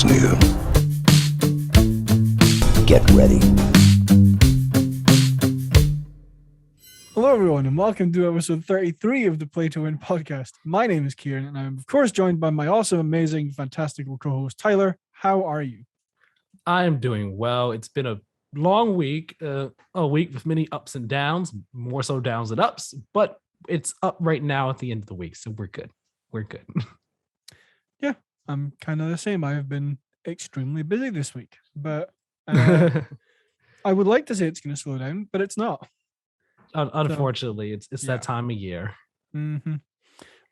What's new? Get ready. Hello, everyone, and welcome to episode 33 of the Play to Win podcast. My name is Keiran, and I'm, of course, joined by my awesome, amazing, fantastical co-host, Tyler. How are you? I am doing well. It's been a long week, a week with many ups and downs, more so downs than ups, but it's up right now at the end of the week, so we're good. We're good. Yeah, I'm kind of the same. I have been extremely busy this week, but I would like to say it's going to slow down, but it's not. Unfortunately, it's yeah. that time of year. Mm-hmm.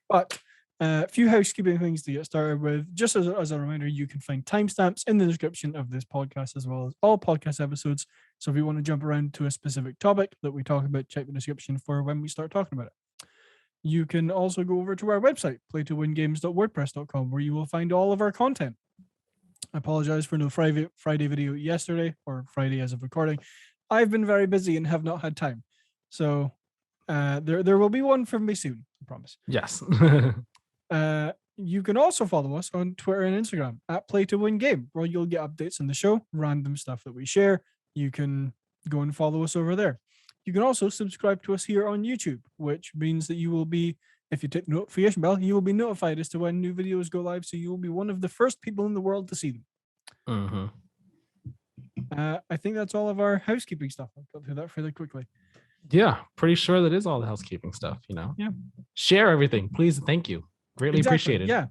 But a few housekeeping things to get started with. Just as a reminder, you can find timestamps in the description of this podcast as well as all podcast episodes. So if you want to jump around to a specific topic that we talk about, check the description for when we start talking about it. You can also go over to our website, playtowingames.wordpress.com, where you will find all of our content. I apologize for no Friday video yesterday, or Friday as of recording. I've been very busy and have not had time. So there will be one from me soon, I promise. Yes. You can also follow us on Twitter and Instagram at PlayToWinGame, where you'll get updates on the show, random stuff that we share. You can go and follow us over there. You can also subscribe to us here on YouTube, which means that you will be, if you tick the notification bell, you will be notified as to when new videos go live, so you will be one of the first people in the world to see them. Mm-hmm. I think that's all of our housekeeping stuff. I'll go through that fairly quickly. Yeah, pretty sure that is all the housekeeping stuff, you know? Yeah. Share everything, please, and thank you. Greatly appreciated. Yeah,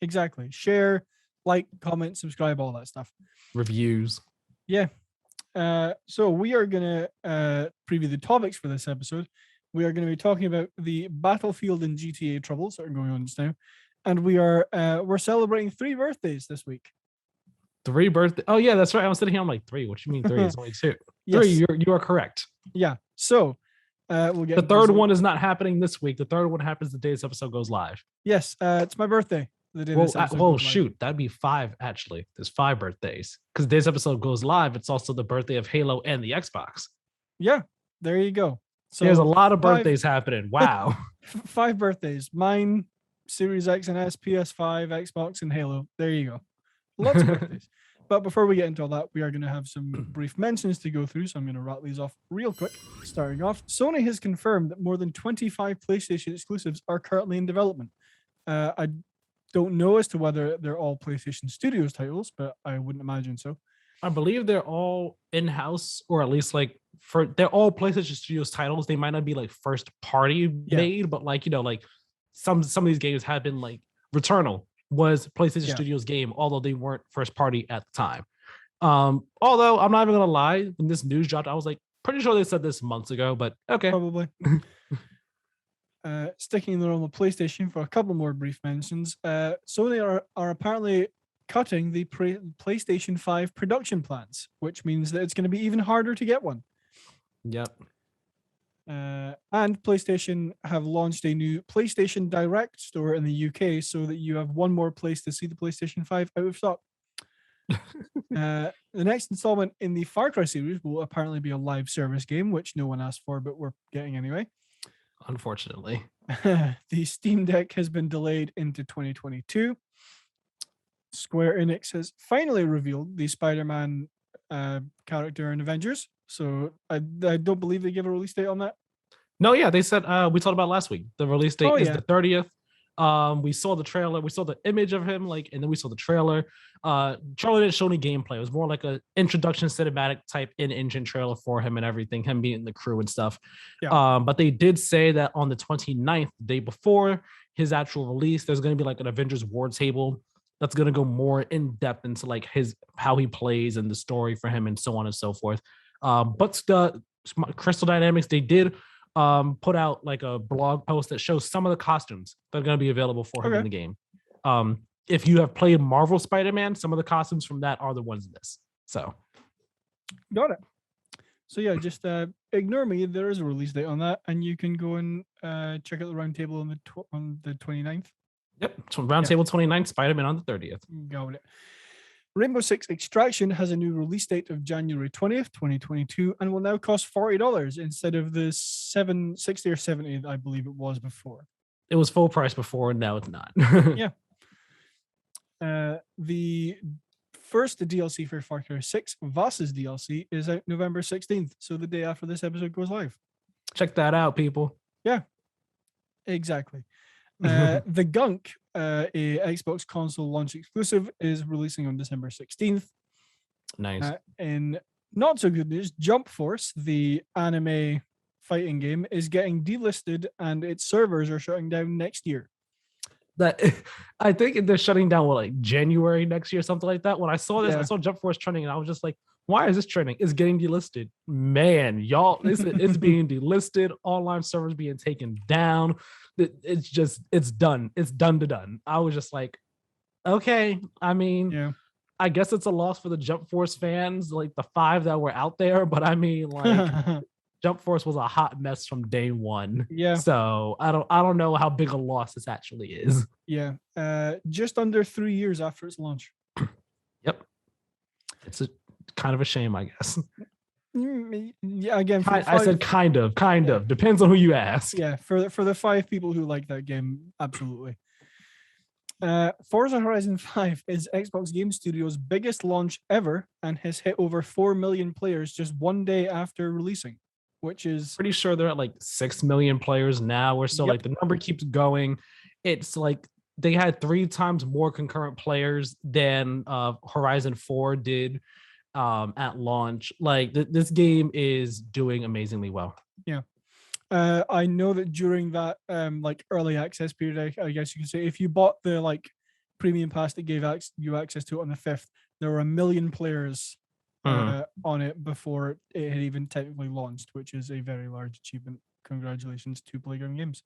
exactly. Share, like, comment, subscribe, all that stuff. Reviews. Yeah. So we are going to preview the topics for this episode. We are going to be talking about the Battlefield and GTA troubles that are going on just now. And we're celebrating 3 birthdays this week. 3 birthdays? Oh, yeah, that's right. I was sitting here, I'm like, 3. What do you mean 3? It's only 2. Yes. 3, you are correct. Yeah. So we'll get the third one is not happening this week. The third one happens the day this episode goes live. Yes, it's my birthday. The day this episode goes shoot, live. that'd be 5 actually. There's 5 birthdays because this episode goes live. It's also the birthday of Halo and the Xbox. Yeah, there you go. So there's a lot of birthdays happening. Wow. 5 birthdays. Mine, Series X and S, PS5, Xbox, and Halo. There you go. Lots of birthdays. But before we get into all that, we are going to have some brief mentions to go through. So I'm going to rattle these off real quick. Starting off, Sony has confirmed that more than 25 PlayStation exclusives are currently in development. I don't know as to whether they're all PlayStation Studios titles, but I wouldn't imagine so. I believe they're all in-house, or at least they're all PlayStation Studios titles. They might not be like first party made, but like, you know, like some of these games have been like Returnal was PlayStation Studios game, although they weren't first party at the time. Although I'm not even gonna lie, when this news dropped, I was like pretty sure they said this months ago, but okay. Probably. Sticking there on the PlayStation for a couple more brief mentions. Sony are apparently cutting the PlayStation 5 production plans, which means that it's going to be even harder to get one. Yep. And PlayStation have launched a new PlayStation Direct store in the UK so that you have one more place to see the PlayStation 5 out of stock. The next installment in the Far Cry series will apparently be a live service game, which no one asked for, but we're getting anyway. Unfortunately. The Steam Deck has been delayed into 2022. Square Enix has finally revealed the Spider-Man character in Avengers. So I don't believe they give a release date on that. No, yeah, they said we talked about last week. The release date is the 30th. We saw the trailer, we saw the image of him, and then we saw the trailer. Charlie didn't show any gameplay. It was more like an introduction cinematic type in-engine trailer for him and everything, him being the crew and stuff. Yeah. But they did say that on the 29th, the day before his actual release, there's going to be like an Avengers War table that's going to go more in depth into like how he plays and the story for him and so on and so forth. But the Crystal Dynamics, they did put out like a blog post that shows some of the costumes that are going to be available for him in the game. If you have played Marvel Spider-Man, some of the costumes from that are the ones in this. So got it. So yeah, just ignore me. There is a release date on that, and you can go and check out the roundtable on the 29th. Yep, so roundtable 29th, Spider-Man on the 30th. Got it. Rainbow Six Extraction has a new release date of January 20th, 2022, and will now cost $40 instead of the $60 or $70 I believe it was before. It was full price before, and now it's not. Yeah. The first DLC for Far Cry 6 Vasa's DLC is out November 16th, so the day after this episode goes live. Check that out, people. Yeah, exactly. The Gunk, a Xbox console launch exclusive, is releasing on December 16th. Nice. In not so good news, Jump Force, the anime fighting game, is getting delisted and its servers are shutting down next year. That I think they're shutting down like January next year, something like that. When I saw this, I saw Jump Force trending, and I was just like, "Why is this trending? It's getting delisted, man, y'all! It's being delisted. Online servers being taken down. It's done. It's done. I was just like, okay. I mean, I guess it's a loss for the Jump Force fans, like the 5 that were out there. But I mean, like. Jump Force was a hot mess from day one. Yeah. So I don't know how big a loss this actually is. Yeah. Just under 3 years after its launch. Yep. It's a kind of a shame, I guess. Yeah. Again, I said kind of. Depends on who you ask. Yeah. For the 5 people who like that game, absolutely. Forza Horizon 5 is Xbox Game Studios' biggest launch ever and has hit over 4 million players just one day after releasing. Which is pretty sure they're at like 6 million players now or so. Like the number keeps going. It's like they had 3 times more concurrent players than Horizon 4 did at launch. Like this game is doing amazingly well. Yeah. I know that during that like early access period, I guess you can say, if you bought the like premium pass that gave you access to it on the 5th, there were 1 million players on it before it had even technically launched, which is a very large achievement. Congratulations to Playground Games.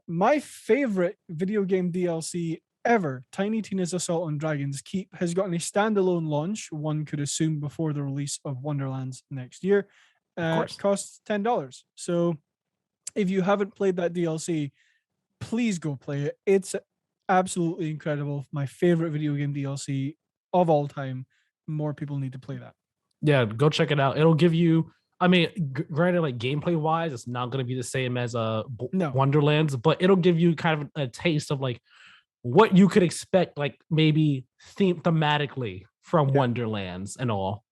My favorite video game DLC ever, Tiny Tina's Assault on Dragon's Keep, has gotten a standalone launch, one could assume before the release of Wonderlands next year. It costs $10. So if you haven't played that DLC, please go play it. It's absolutely incredible. My favorite video game DLC of all time. More people need to play that. Yeah, go check it out. It'll give you, I mean, granted, like gameplay wise, it's not going to be the same as Wonderlands, but it'll give you kind of a taste of like what you could expect, like maybe thematically from Wonderlands and all.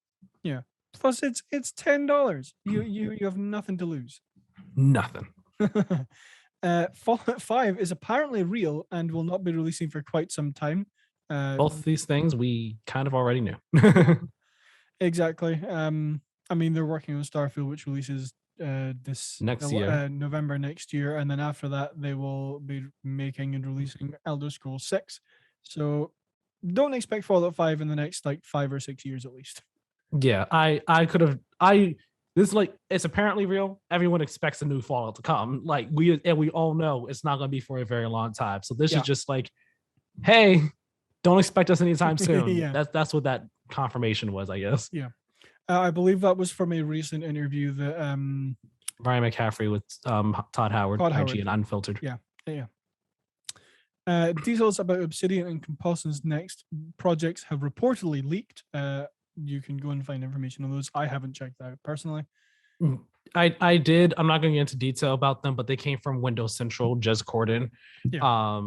Yeah. Plus, it's $10. You have nothing to lose. Nothing. Fallout 5 is apparently real and will not be releasing for quite some time. Both these things we kind of already knew. Exactly. I mean, they're working on Starfield, which releases this next year, November next year, and then after that, they will be making and releasing Elder Scrolls 6. So, don't expect Fallout 5 in the next like 5 or 6 years at least. Yeah, this is like, it's apparently real. Everyone expects a new Fallout to come. Like we all know it's not going to be for a very long time. So this is just like, hey, don't expect us anytime soon. That's what that confirmation was, I guess. Yeah. I believe that was from a recent interview that Brian McCaffrey with Todd Howard, IG and Unfiltered. Yeah. Details about Obsidian and Compulsion's next projects have reportedly leaked. You can go and find information on those. I haven't checked that out personally. I did. I'm not going to get into detail about them, but they came from Windows Central, Jez Corden. Yeah.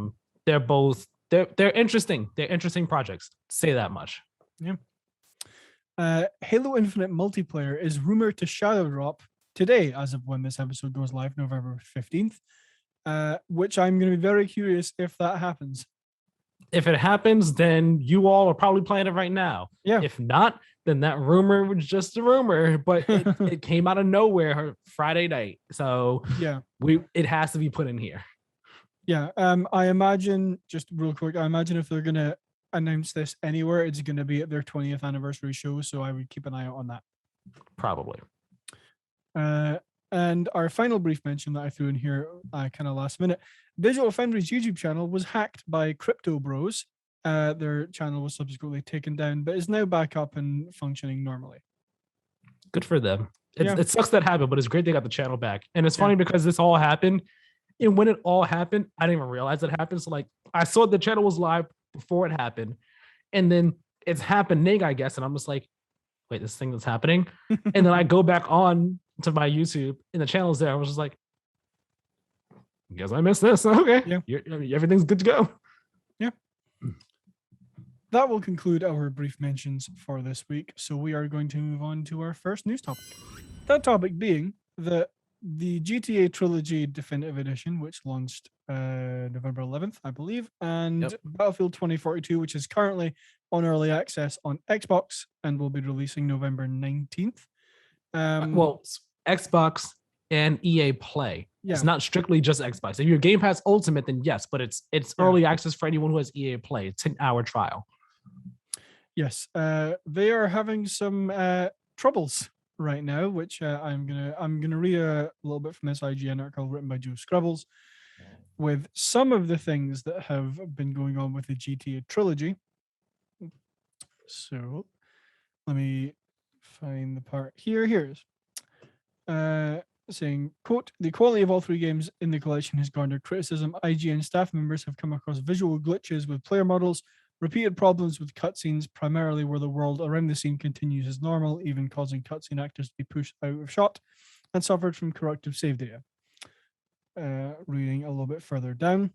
They're both they're interesting. They're interesting projects. Say that much. Yeah. Halo Infinite multiplayer is rumored to shadow drop today, as of when this episode goes live, November 15th. Which I'm going to be very curious if that happens. If it happens, then you all are probably playing it right now. Yeah. If not, then that rumor was just a rumor, but it came out of nowhere Friday night. So yeah, it has to be put in here. Yeah. I imagine, just real quick, I imagine if they're going to announce this anywhere, it's going to be at their 20th anniversary show. So I would keep an eye out on that. Probably. And our final brief mention that I threw in here kind of last minute, Digital Foundry's YouTube channel was hacked by Crypto Bros. Their channel was subsequently taken down, but is now back up and functioning normally. Good for them. It sucks that happened, but it's great they got the channel back. And it's funny because this all happened. And when it all happened, I didn't even realize it happened. So like I saw the channel was live before it happened. And then it's happening, I guess. And I'm just like, wait, this thing that's happening. And then I go back on to my YouTube and the channel's there. I was just like, guess I missed this. Okay. Yeah. Everything's good to go. Yeah. that will conclude our brief mentions for this week. So we are going to move on to our first news topic. That topic being the GTA Trilogy Definitive Edition, which launched November 11th, I believe, and Battlefield 2042, which is currently on early access on Xbox and will be releasing November 19th. Well, Xbox and EA Play. Yeah. It's not strictly just Xbox. If you're Game Pass Ultimate, then yes, but it's early access for anyone who has EA Play. It's an 10-hour trial. Yes, they are having some troubles right now, which I'm gonna read a little bit from this IGN article written by Joe Scrubbles, with some of the things that have been going on with the GTA trilogy. So let me find the part here. Here's saying, quote, the quality of all three games in the collection has garnered criticism. IGN staff members have come across visual glitches with player models, repeated problems with cutscenes, primarily where the world around the scene continues as normal, even causing cutscene actors to be pushed out of shot, and suffered from corruptive save data. Reading a little bit further down.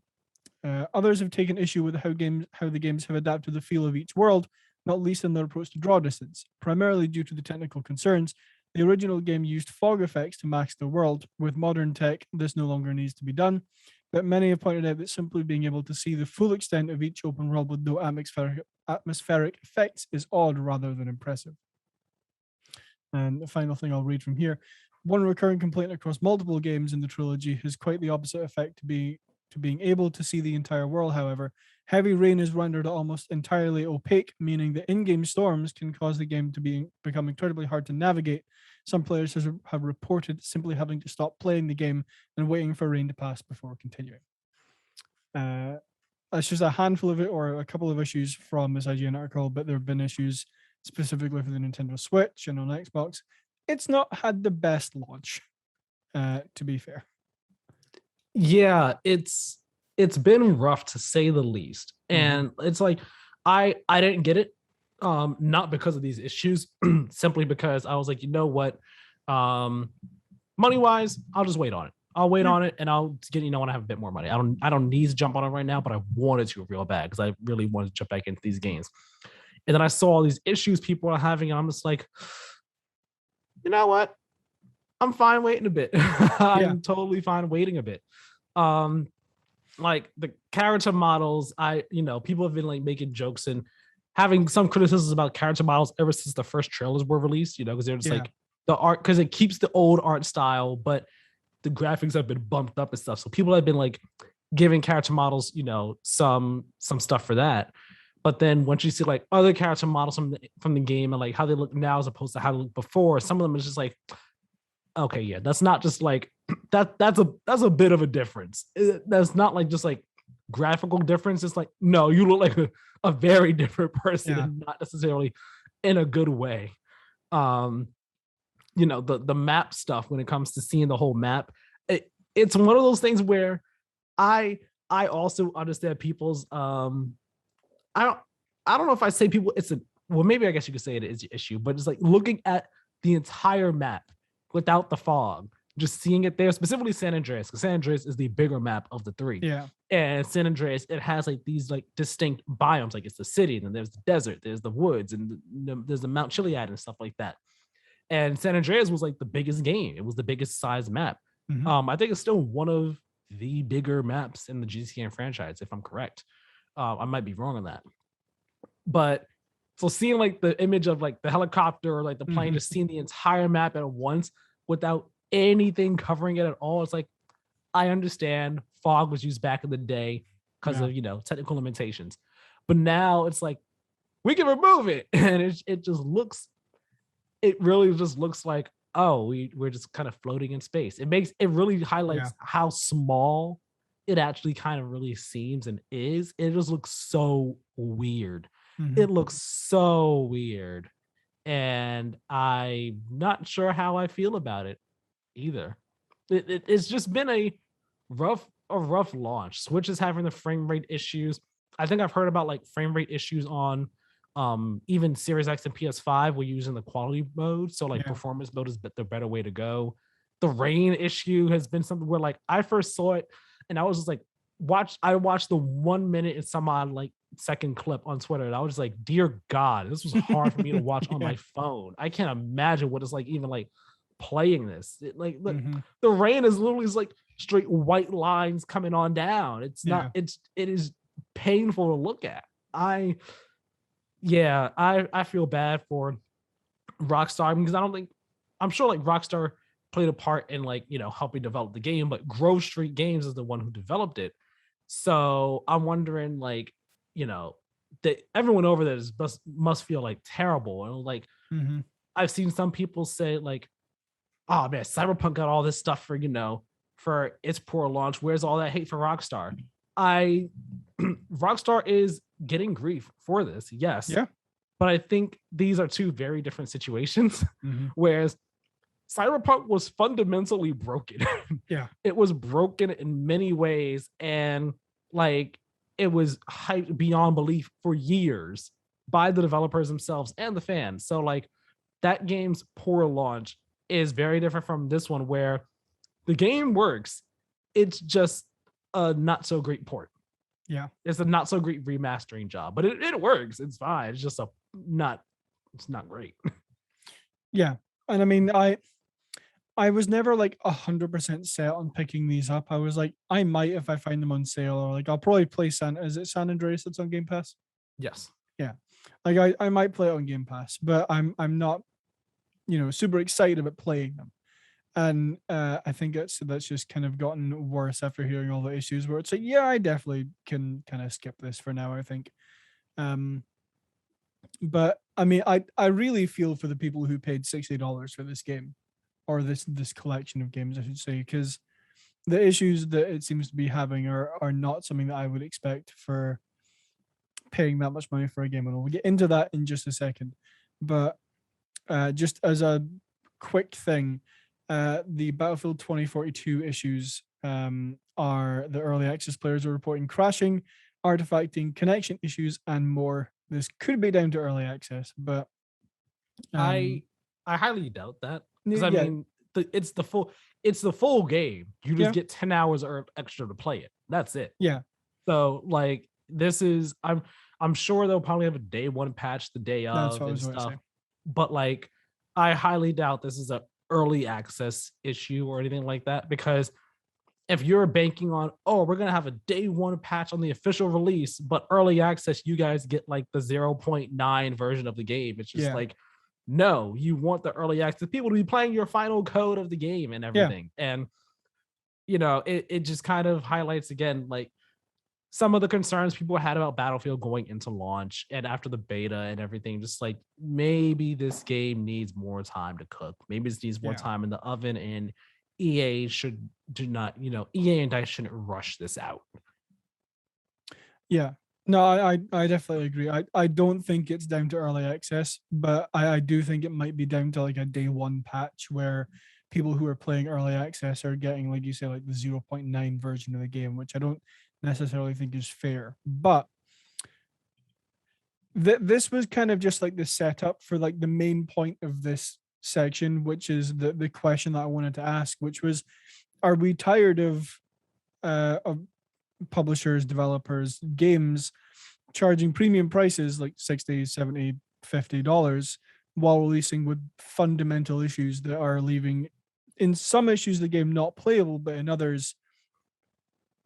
Others have taken issue with how the games have adapted the feel of each world, not least in their approach to draw distance, primarily due to the technical concerns. The original game used fog effects to mask the world. With modern tech, this no longer needs to be done, but many have pointed out that simply being able to see the full extent of each open world with no atmospheric effects is odd rather than impressive. And the final thing I'll read from here. One recurring complaint across multiple games in the trilogy has quite the opposite effect to being able to see the entire world, however. Heavy rain is rendered almost entirely opaque, meaning that in-game storms can cause the game to become incredibly hard to navigate. Some players have reported simply having to stop playing the game and waiting for rain to pass before continuing. That's just a handful of it, or a couple of issues from this IGN article, but there have been issues specifically for the Nintendo Switch and on Xbox. It's not had the best launch, to be fair. Yeah, it's been rough to say the least. And it's like I didn't get it, not because of these issues, simply because I was like, you know what, money wise, I'll just wait on it. I'll wait on it, and I'll get, when I have a bit more money. I don't need to jump on it right now, but I wanted to real bad because I really wanted to jump back into these games. And then I saw all these issues people are having, and I'm just like, you know what, I'm fine waiting a bit. I'm totally fine waiting a bit. Like the character models, people have been like making jokes and having some criticisms about character models ever since the first trailers were released, because they're just like the art, because it keeps the old art style, but the graphics have been bumped up and stuff. So people have been like giving character models, some stuff for that. But then once you see like other character models from the game and like how they look now as opposed to how they look before, some of them is just like, okay, yeah, that's not just like that's a bit of a difference. That's not like just like graphical difference. It's like, no, you look like a very different person, and not necessarily in a good way. The map stuff, when it comes to seeing the whole map, it's one of those things where I also understand people's I don't know if I say people, maybe I guess you could say it is an issue, but it's like looking at the entire map without the fog, just seeing it there, specifically San Andreas, because San Andreas is the bigger map of the three. Yeah. And San Andreas, it has like these like distinct biomes, like it's the city, and then there's the desert, there's the woods, and there's the Mount Chiliad and stuff like that. And San Andreas was like the biggest game. It was the biggest size map. I think it's still one of the bigger maps in the GTA franchise, if I'm correct. I might be wrong on that. But so seeing like the image of like the helicopter or like the plane, just seeing the entire map at once without anything covering it at all, it's like, I understand fog was used back in the day because of technical limitations, but now it's like we can remove it, and it really just looks like, oh, we're just kind of floating in space. It really highlights how small it actually kind of really seems and is. It just looks so weird. It looks so weird, and I'm not sure how I feel about it either. It's just been a rough launch. Switch is having the frame rate issues. I think I've heard about like frame rate issues on even Series X and PS5. We're using the quality mode, so like performance mode is the better way to go. The rain issue has been something where like I first saw it and I was just like, I watched the 1 minute and some odd like second clip on Twitter, and I was just like, dear God, this was hard for me to watch on my phone. I can't imagine what it's like even like playing this. The rain is literally like straight white lines coming on down. It's not, it is painful to look at. I feel bad for Rockstar because I'm sure like Rockstar played a part in like, helping develop the game, but Grove Street Games is the one who developed it. So I'm wondering like, that everyone over there must feel like terrible. And like, I've seen some people say like, oh man, Cyberpunk got all this stuff for, for its poor launch. Where's all that hate for Rockstar? Rockstar is getting grief for this. Yes. Yeah. But I think these are two very different situations. Whereas Cyberpunk was fundamentally broken. Yeah. It was broken in many ways. And like, it was hyped beyond belief for years by the developers themselves and the fans. So like that game's poor launch is very different from this one where the game works. It's just a not so great port. Yeah. It's a not so great remastering job, but it works. It's fine. It's just it's not great. Yeah. And I mean, I was never like 100% set on picking these up. I was like, I might if I find them on sale, or like I'll probably play is it San Andreas that's on Game Pass? Yes. Yeah. Like I might play it on Game Pass, but I'm not, super excited about playing them. And I think that's just kind of gotten worse after hearing all the issues where it's like, yeah, I definitely can kind of skip this for now, I think. But I mean, I really feel for the people who paid $60 for this game, or this collection of games, I should say, because the issues that it seems to be having are not something that I would expect for paying that much money for a game. And we'll get into that in just a second. But just as a quick thing, the Battlefield 2042 issues are the early access players are reporting crashing, artifacting, connection issues, and more. This could be down to early access, but I highly doubt that, because I mean it's the full game. You just get 10 hours or extra to play it. That's it. Yeah. So like this is I'm sure they'll probably have a day one patch the day of and stuff. But like I highly doubt this is a early access issue or anything like that, because if you're banking on, oh, we're gonna have a day one patch on the official release, but early access, you guys get like the 0.9 version of the game. It's just like, no, you want the early access people to be playing your final code of the game and everything. And it just kind of highlights again like some of the concerns people had about Battlefield going into launch and after the beta and everything. Just like maybe this game needs more time to cook. Maybe it needs more time in the oven, and EA EA and DICE shouldn't rush this out. Yeah. No, I definitely agree. I don't think it's down to early access, but I do think it might be down to like a day one patch where people who are playing early access are getting, like you say, like the 0.9 version of the game, which I don't necessarily think is fair. But this was kind of just like the setup for like the main point of this section, which is the question that I wanted to ask, which was, are we tired of publishers, developers, games charging premium prices like $60, $70, $50 while releasing with fundamental issues that are leaving, in some issues, the game not playable, but in others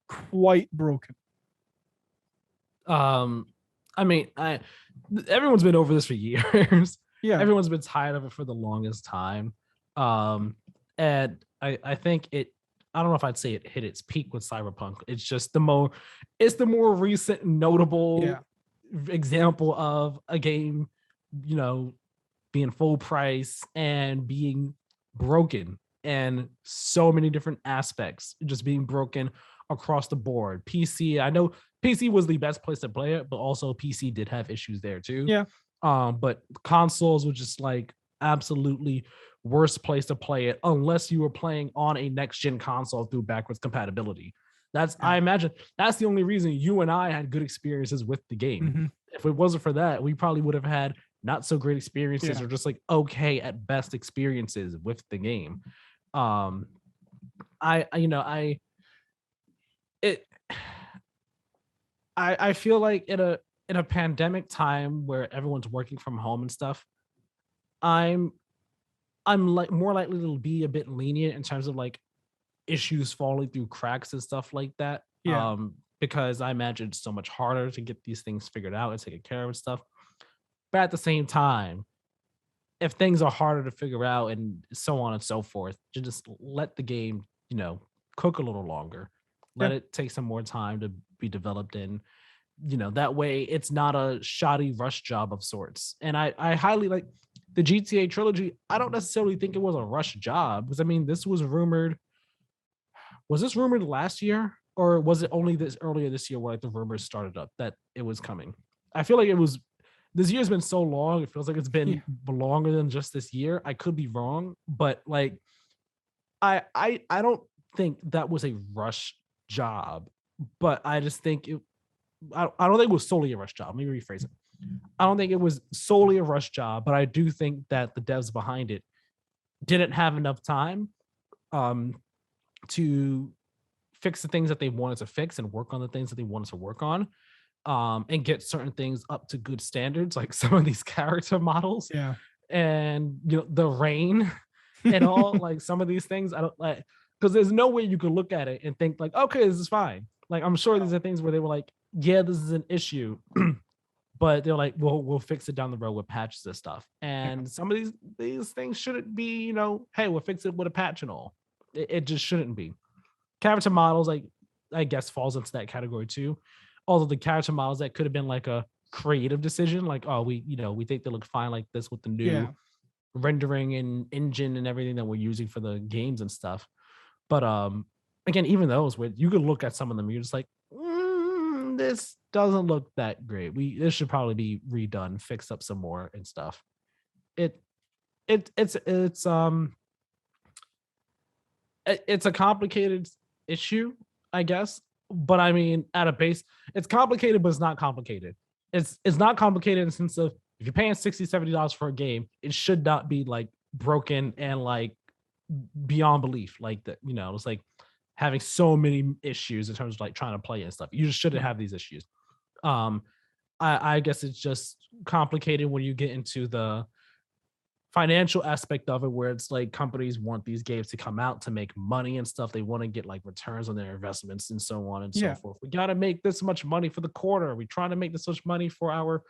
quite broken? I mean, everyone's been over this for years. Yeah. Everyone's been tired of it for the longest time. And I think I don't know if I'd say it hit its peak with Cyberpunk. It's just the more recent notable example of a game, being full price and being broken, and so many different aspects just being broken across the board. PC, I know PC was the best place to play it, but also PC did have issues there too. Yeah. But consoles were just like absolutely worst place to play it unless you were playing on a next gen console through backwards compatibility. I imagine that's the only reason you and I had good experiences with the game. If it wasn't for that, we probably would have had not so great experiences or just like okay at best experiences with the game. I feel like in a pandemic time where everyone's working from home and stuff, I'm like more likely to be a bit lenient in terms of like issues falling through cracks and stuff like that. Yeah. Because I imagine it's so much harder to get these things figured out and taken care of and stuff. But at the same time, if things are harder to figure out and so on and so forth, just let the game, cook a little longer. Let Yeah. it take some more time to be developed in. That way it's not a shoddy rush job of sorts. And I highly like the GTA trilogy. I don't necessarily think it was a rush job because I mean, this was rumored. Was this rumored last year or was it only this earlier this year where like the rumors started up that it was coming? I feel like it was this year's been so long. It feels like it's been longer than just this year. I could be wrong, but like I don't think that was a rush job, but I just think I don't think it was solely a rush job. Let me rephrase it. I don't think it was solely a rush job, but I do think that the devs behind it didn't have enough time to fix the things that they wanted to fix and work on the things that they wanted to work on, and get certain things up to good standards, like some of these character models, and the rain and all like some of these things. I don't like because there's no way you could look at it and think like, okay, this is fine. Like I'm sure these are things where they were like, yeah, this is an issue, but they're like, we'll fix it down the road with patches and stuff. And some of these things shouldn't be, hey, we'll fix it with a patch and all. It just shouldn't be. Character models, like I guess, falls into that category too. Although the character models that could have been like a creative decision, like we think they look fine like this with the new rendering and engine and everything that we're using for the games and stuff. But again, even those where you could look at some of them, you're just like, this doesn't look that great. This should probably be redone, fixed up some more and stuff. It's a complicated issue, I guess. But I mean, at a base, it's complicated, but it's not complicated. It's not complicated in the sense of if you're paying $60-$70 for a game, it should not be like broken and like beyond belief. Like that, it's like having so many issues in terms of like trying to play and stuff. You just shouldn't have these issues. I guess it's just complicated when you get into the financial aspect of it, where it's like companies want these games to come out to make money and stuff. They want to get like returns on their investments and so on and so forth. We got to make this much money for the quarter. We're trying to make this much money for our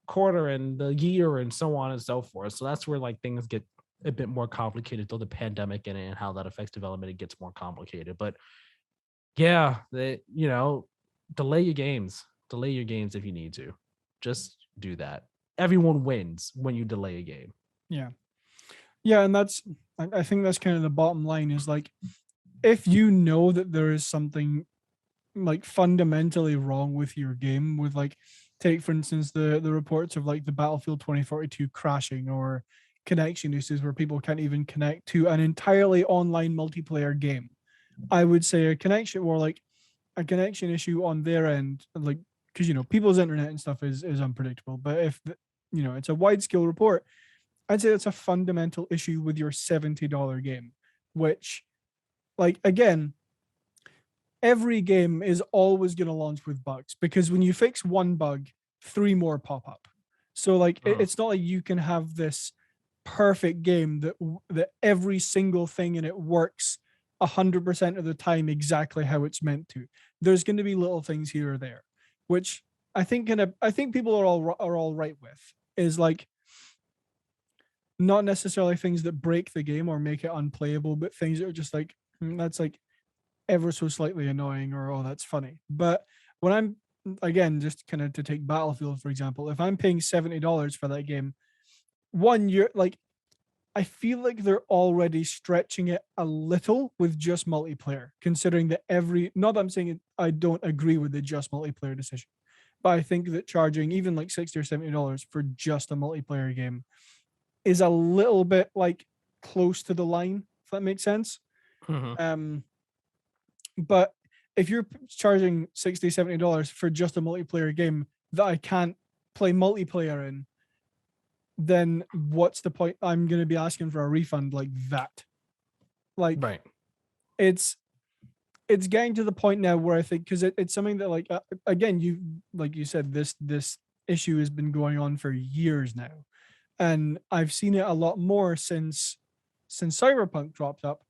quarter and the year and so on and so forth. So that's where like things get a bit more complicated through the pandemic and how that affects development. It gets more complicated. But yeah, delay your games. Delay your games if you need to. Just do that. Everyone wins when you delay a game. Yeah, and I think that's kind of the bottom line is like, if you know that there is something like fundamentally wrong with your game, with like, take for instance the reports of like the Battlefield 2042 crashing or connection issues where people can't even connect to an entirely online multiplayer game. I would say a connection issue on their end, like, because people's internet and stuff is unpredictable. But if it's a wide scale report, I'd say it's a fundamental issue with your $70 game, which, like, again, every game is always going to launch with bugs because when you fix one bug, 3 more pop up. So like, it's not like you can have this perfect game that every single thing in it works 100% of the time exactly how it's meant to. There's going to be little things here or there, which I think people are all right with, is like, not necessarily things that break the game or make it unplayable, but things that are just like, that's like ever so slightly annoying, or, oh, that's funny. But when I'm, again, just kind of to take Battlefield, for example, if I'm paying $70 for that game, you're like, I feel like they're already stretching it a little with just multiplayer, considering that not that I'm saying I don't agree with the just multiplayer decision, but I think that charging even like $60 or $70 for just a multiplayer game is a little bit like close to the line, if that makes sense. But if you're charging $60-$70 for just a multiplayer game that I can't play multiplayer in, then what's the point? I'm going to be asking for a refund like that. Like, right. It's it's getting to the point now where I think, because it's something that, like, again, you said, this issue has been going on for years now, and I've seen it a lot more since Cyberpunk dropped up.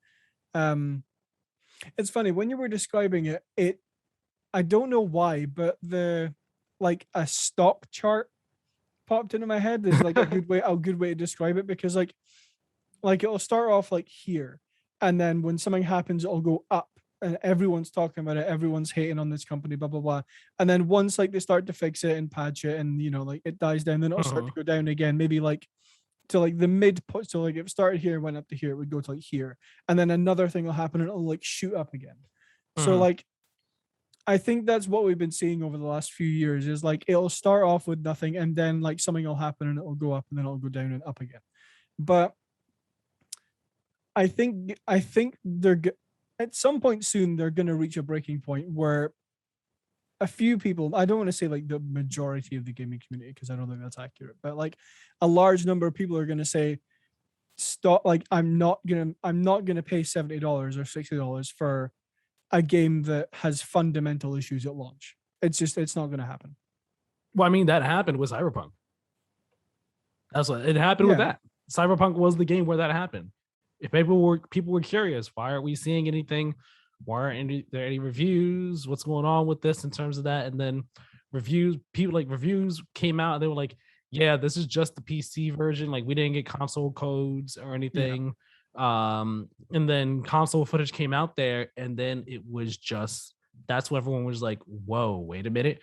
It's funny when you were describing it, I don't know why, but a stock chart popped into my head. There's like a good way to describe it, because like it'll start off like here, and then when something happens, it'll go up, and everyone's talking about it, everyone's hating on this company, blah blah blah. And then once like they start to fix it and patch it, and like it dies down, then it'll start to go down again, maybe like to like the mid point. So like if it started here, went up to here, it would go to like here, and then another thing will happen and it'll like shoot up again. So like I think that's what we've been seeing over the last few years, is like it'll start off with nothing, and then like something will happen and it'll go up, and then it'll go down and up again. But I think they're at some point soon they're going to reach a breaking point where a few people, I don't want to say like the majority of the gaming community, because I don't think that's accurate, but like a large number of people are going to say, stop, like I'm not going to pay $70 or $60 for a game that has fundamental issues at launch. It's not going to happen. Well, I mean, that happened with Cyberpunk. That's what it happened with that. Cyberpunk was the game where that happened. If people were curious, why aren't we seeing anything? Why aren't there any reviews? What's going on with this in terms of that? And then reviews came out and they were like, yeah, this is just the PC version. Like we didn't get console codes or anything. And then console footage came out there, and then it was just, that's when everyone was like, whoa, wait a minute.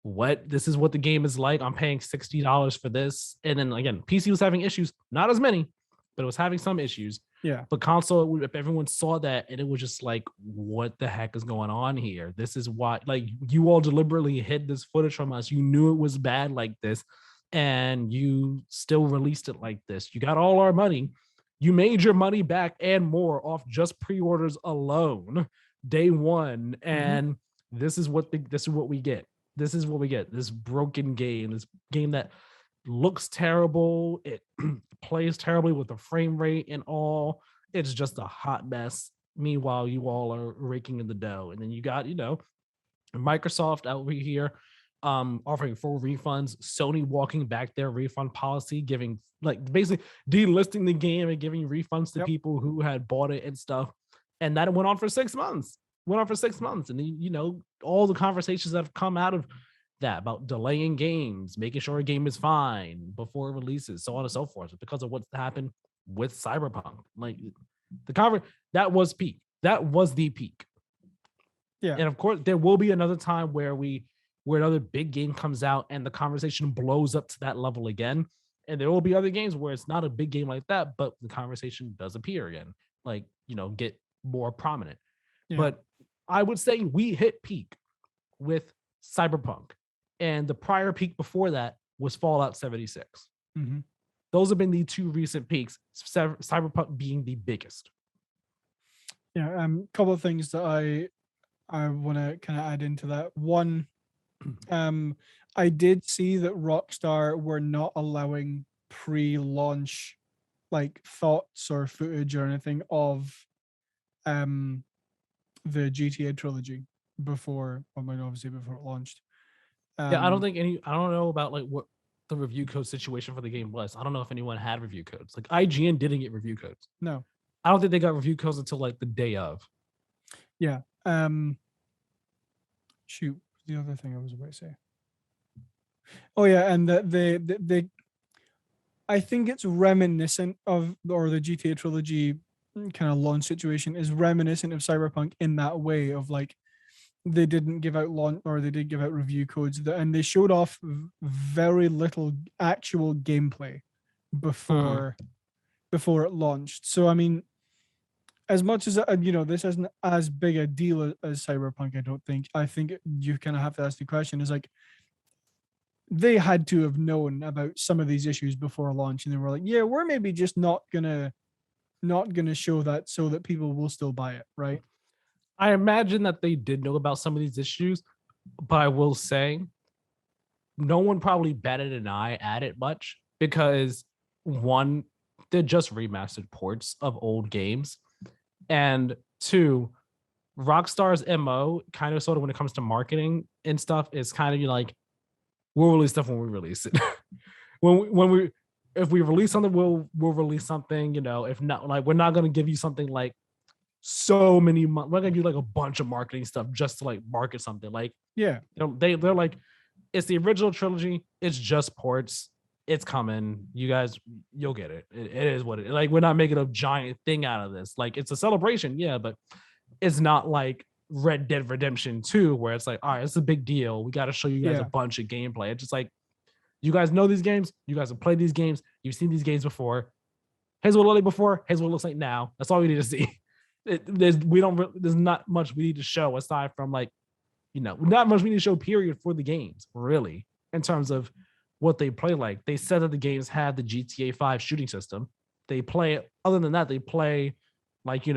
What? This is what the game is like. I'm paying $60 for this. And then again, PC was having issues, not as many, but it was having some issues. Yeah. But console, if everyone saw that, and it was just like, what the heck is going on here? This is why, like, you all deliberately hid this footage from us. You knew it was bad like this, and you still released it like this. You got all our money. You made your money back and more off just pre-orders alone, day one. And this is what we get. This is what we get. This broken game, this game that looks terrible. It plays terribly with the frame rate and all. It's just a hot mess. Meanwhile, you all are raking in the dough. And then you got, Microsoft out here offering full refunds, Sony walking back their refund policy, giving, like, basically delisting the game and giving refunds to people who had bought it and stuff. And that went on for 6 months. And then, all the conversations that have come out of that about delaying games, making sure a game is fine before it releases, so on and so forth, because of what's happened with Cyberpunk. Like that was peak. That was the peak. Yeah. And of course, there will be another time where another big game comes out and the conversation blows up to that level again. And there will be other games where it's not a big game like that, but the conversation does appear again, like, get more prominent. Yeah. But I would say we hit peak with Cyberpunk. And the prior peak before that was Fallout 76. Mm-hmm. Those have been the two recent peaks, Cyberpunk being the biggest. Yeah, couple of things that I want to kind of add into that. One, I did see that Rockstar were not allowing pre-launch like thoughts or footage or anything of the GTA Trilogy before it launched. Yeah, I don't know about like what the review code situation for the game was. I don't know if anyone had review codes. Like IGN didn't get review codes. No. I don't think they got review codes until like the day of. Yeah. Shoot, the other thing I was about to say. Oh yeah, and the I think it's reminiscent of, or the GTA Trilogy kind of launch situation is reminiscent of Cyberpunk in that way of like, they didn't give out launch, or they did give out review codes, and they showed off very little actual gameplay before it launched. So I mean, as much as this isn't as big a deal as Cyberpunk, I think you kind of have to ask the question, is like, they had to have known about some of these issues before launch, and they were like, yeah, we're maybe just not gonna show that so that people will still buy it, right? I imagine that they did know about some of these issues, but I will say no one probably batted an eye at it much, because one, they're just remastered ports of old games, and two, Rockstar's MO kind of sort of when it comes to marketing and stuff is kind of like, we'll release stuff when we release it. If we release something, we'll release something, if not, like, we're not going to give you something like so many, we're going to do like a bunch of marketing stuff just to like market something. Like, yeah, they're like, it's the original trilogy. It's just ports. It's coming. You guys, you'll get it. It is what it is. Like, we're not making a giant thing out of this. Like, it's a celebration. Yeah. But it's not like Red Dead Redemption 2, where it's like, all right, it's a big deal. We got to show you guys a bunch of gameplay. It's just like, you guys know these games. You guys have played these games. You've seen these games before. Here's what it looked like before. Here's what it looks like now. That's all we need to see. There's not much we need to show aside from like, not much we need to show period for the games, really, in terms of what they play like. They said that the games had the GTA 5 shooting system. They play, other than that, they play like,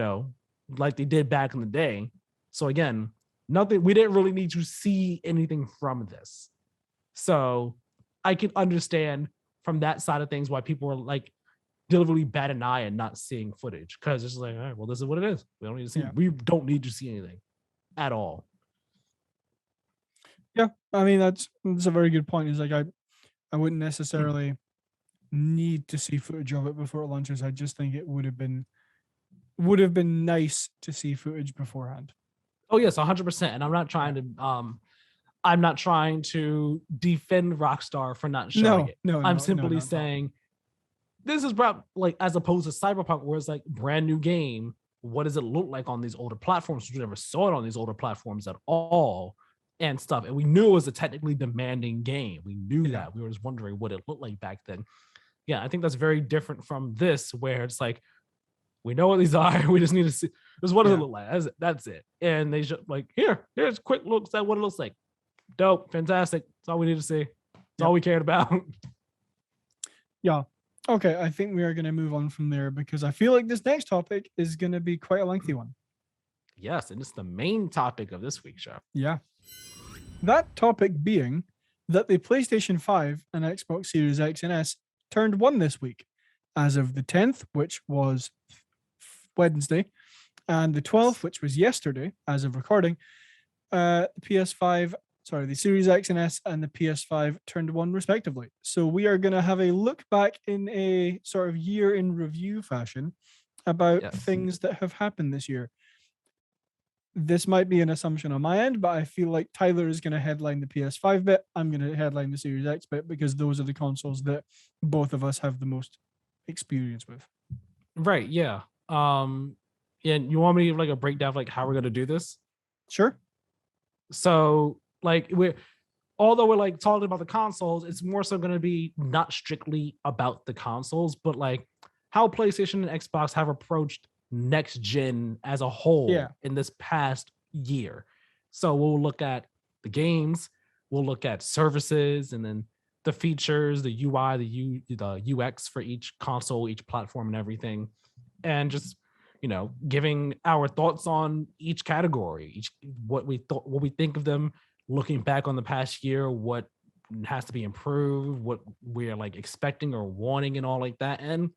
like they did back in the day. So again, nothing, we didn't really need to see anything from this. So I can understand from that side of things why people are like deliberately bat an eye and not seeing footage, because it's like, all right, well, this is what it is. We don't need to see. We don't need to see anything at all. Yeah, I mean that's a very good point. Is like I wouldn't necessarily need to see footage of it before it launches. I just think it would have been nice to see footage beforehand. Oh yes, 100%. And I'm not trying to defend Rockstar for not showing it. I'm simply saying this is like, as opposed to Cyberpunk, where it's like brand new game. What does it look like on these older platforms? We never saw it on these older platforms at all and stuff. And we knew it was a technically demanding game. We knew that. We were just wondering what it looked like back then. Yeah, I think that's very different from this, where it's like, we know what these are. We just need to see. Just what does it look like? That's it. And they just like, here's quick looks at what it looks like. Dope, fantastic. That's all we need to see. That's all we cared about. Yeah. Okay, I think we are going to move on from there, because I feel like this next topic is going to be quite a lengthy one. Yes, and it's the main topic of this week's show. Yeah. That topic being that the PlayStation 5 and Xbox Series X and S turned 1 this week, as of the 10th, which was Wednesday, and the 12th, which was yesterday, as of recording. The Series X and S and the PS5 turned 1 respectively. So we are going to have a look back in a sort of year in review fashion about things that have happened this year. This might be an assumption on my end, but I feel like Tyler is going to headline the PS5 bit. I'm going to headline the Series X bit, because those are the consoles that both of us have the most experience with. Right. Yeah. And you want me to give like a breakdown of like how we're going to do this? Sure. So like although we're like talking about the consoles, it's more so going to be not strictly about the consoles, but like how PlayStation and Xbox have approached next gen as a whole in this past year. So we'll look at the games, we'll look at services, and then the features, the UI, the UX for each console, each platform, and everything, and just giving our thoughts on each category, what we think of them, looking back on the past year, what has to be improved, what we're like expecting or wanting, and all like that. And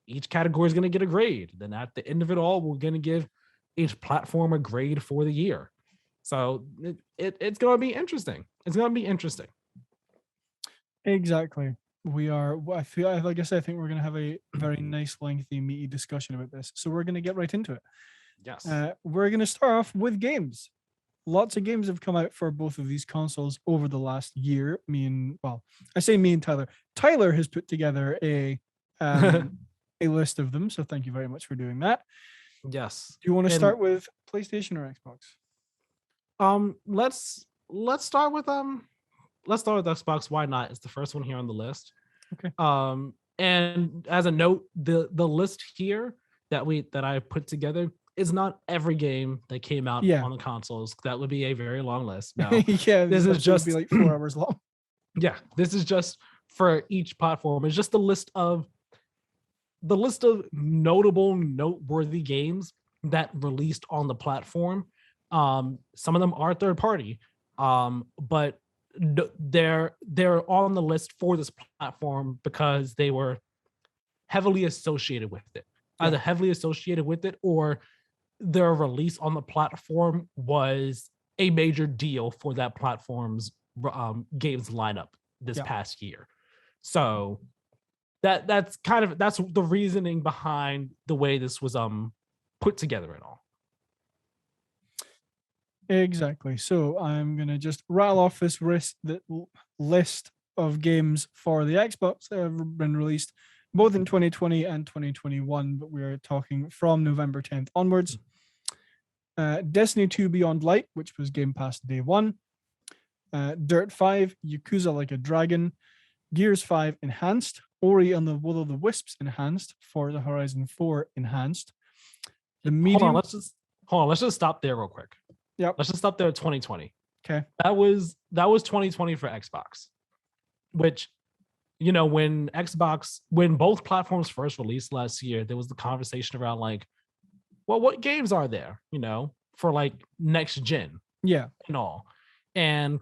each category is going to get a grade. Then at the end of it all, we're going to give each platform a grade for the year. So it's going to be interesting. It's going to be interesting. Exactly. I feel like I said, I think we're going to have a very nice, lengthy, meaty discussion about this. So we're going to get right into it. Yes. We're going to start off with games. Lots of games have come out for both of these consoles over the last year. I say me and Tyler. Tyler has put together a list of them. So thank you very much for doing that. Yes. Do you want to start with PlayStation or Xbox? Let's start with Xbox. Why not? It's the first one here on the list. Okay. And as a note, the list here that I put together is not every game that came out on the consoles. That would be a very long list. No. This is just be like 4 hours long. Yeah, this is just for each platform. It's just the list of noteworthy games that released on the platform. Some of them are third party, but they're on the list for this platform because they were heavily associated with it, either heavily associated with it or their release on the platform was a major deal for that platform's games lineup this past year. So that's the reasoning behind the way this was put together and all. Exactly. So I'm gonna just rattle off this list of games for the Xbox that have been released both in 2020 and 2021, but we're talking from November 10th onwards. Destiny 2 Beyond Light, which was Game Pass day one. Dirt 5, Yakuza Like a Dragon, Gears 5 Enhanced, Ori and the Will of the Wisps Enhanced, Forza Horizon 4 Enhanced. The medium. Hold on, let's just stop there real quick. Yep. Let's just stop there at 2020. Okay. That was 2020 for Xbox, which, you know, when both platforms first released last year, there was the conversation around like, well, what games are there, you know, for like next gen? Yeah. And all. And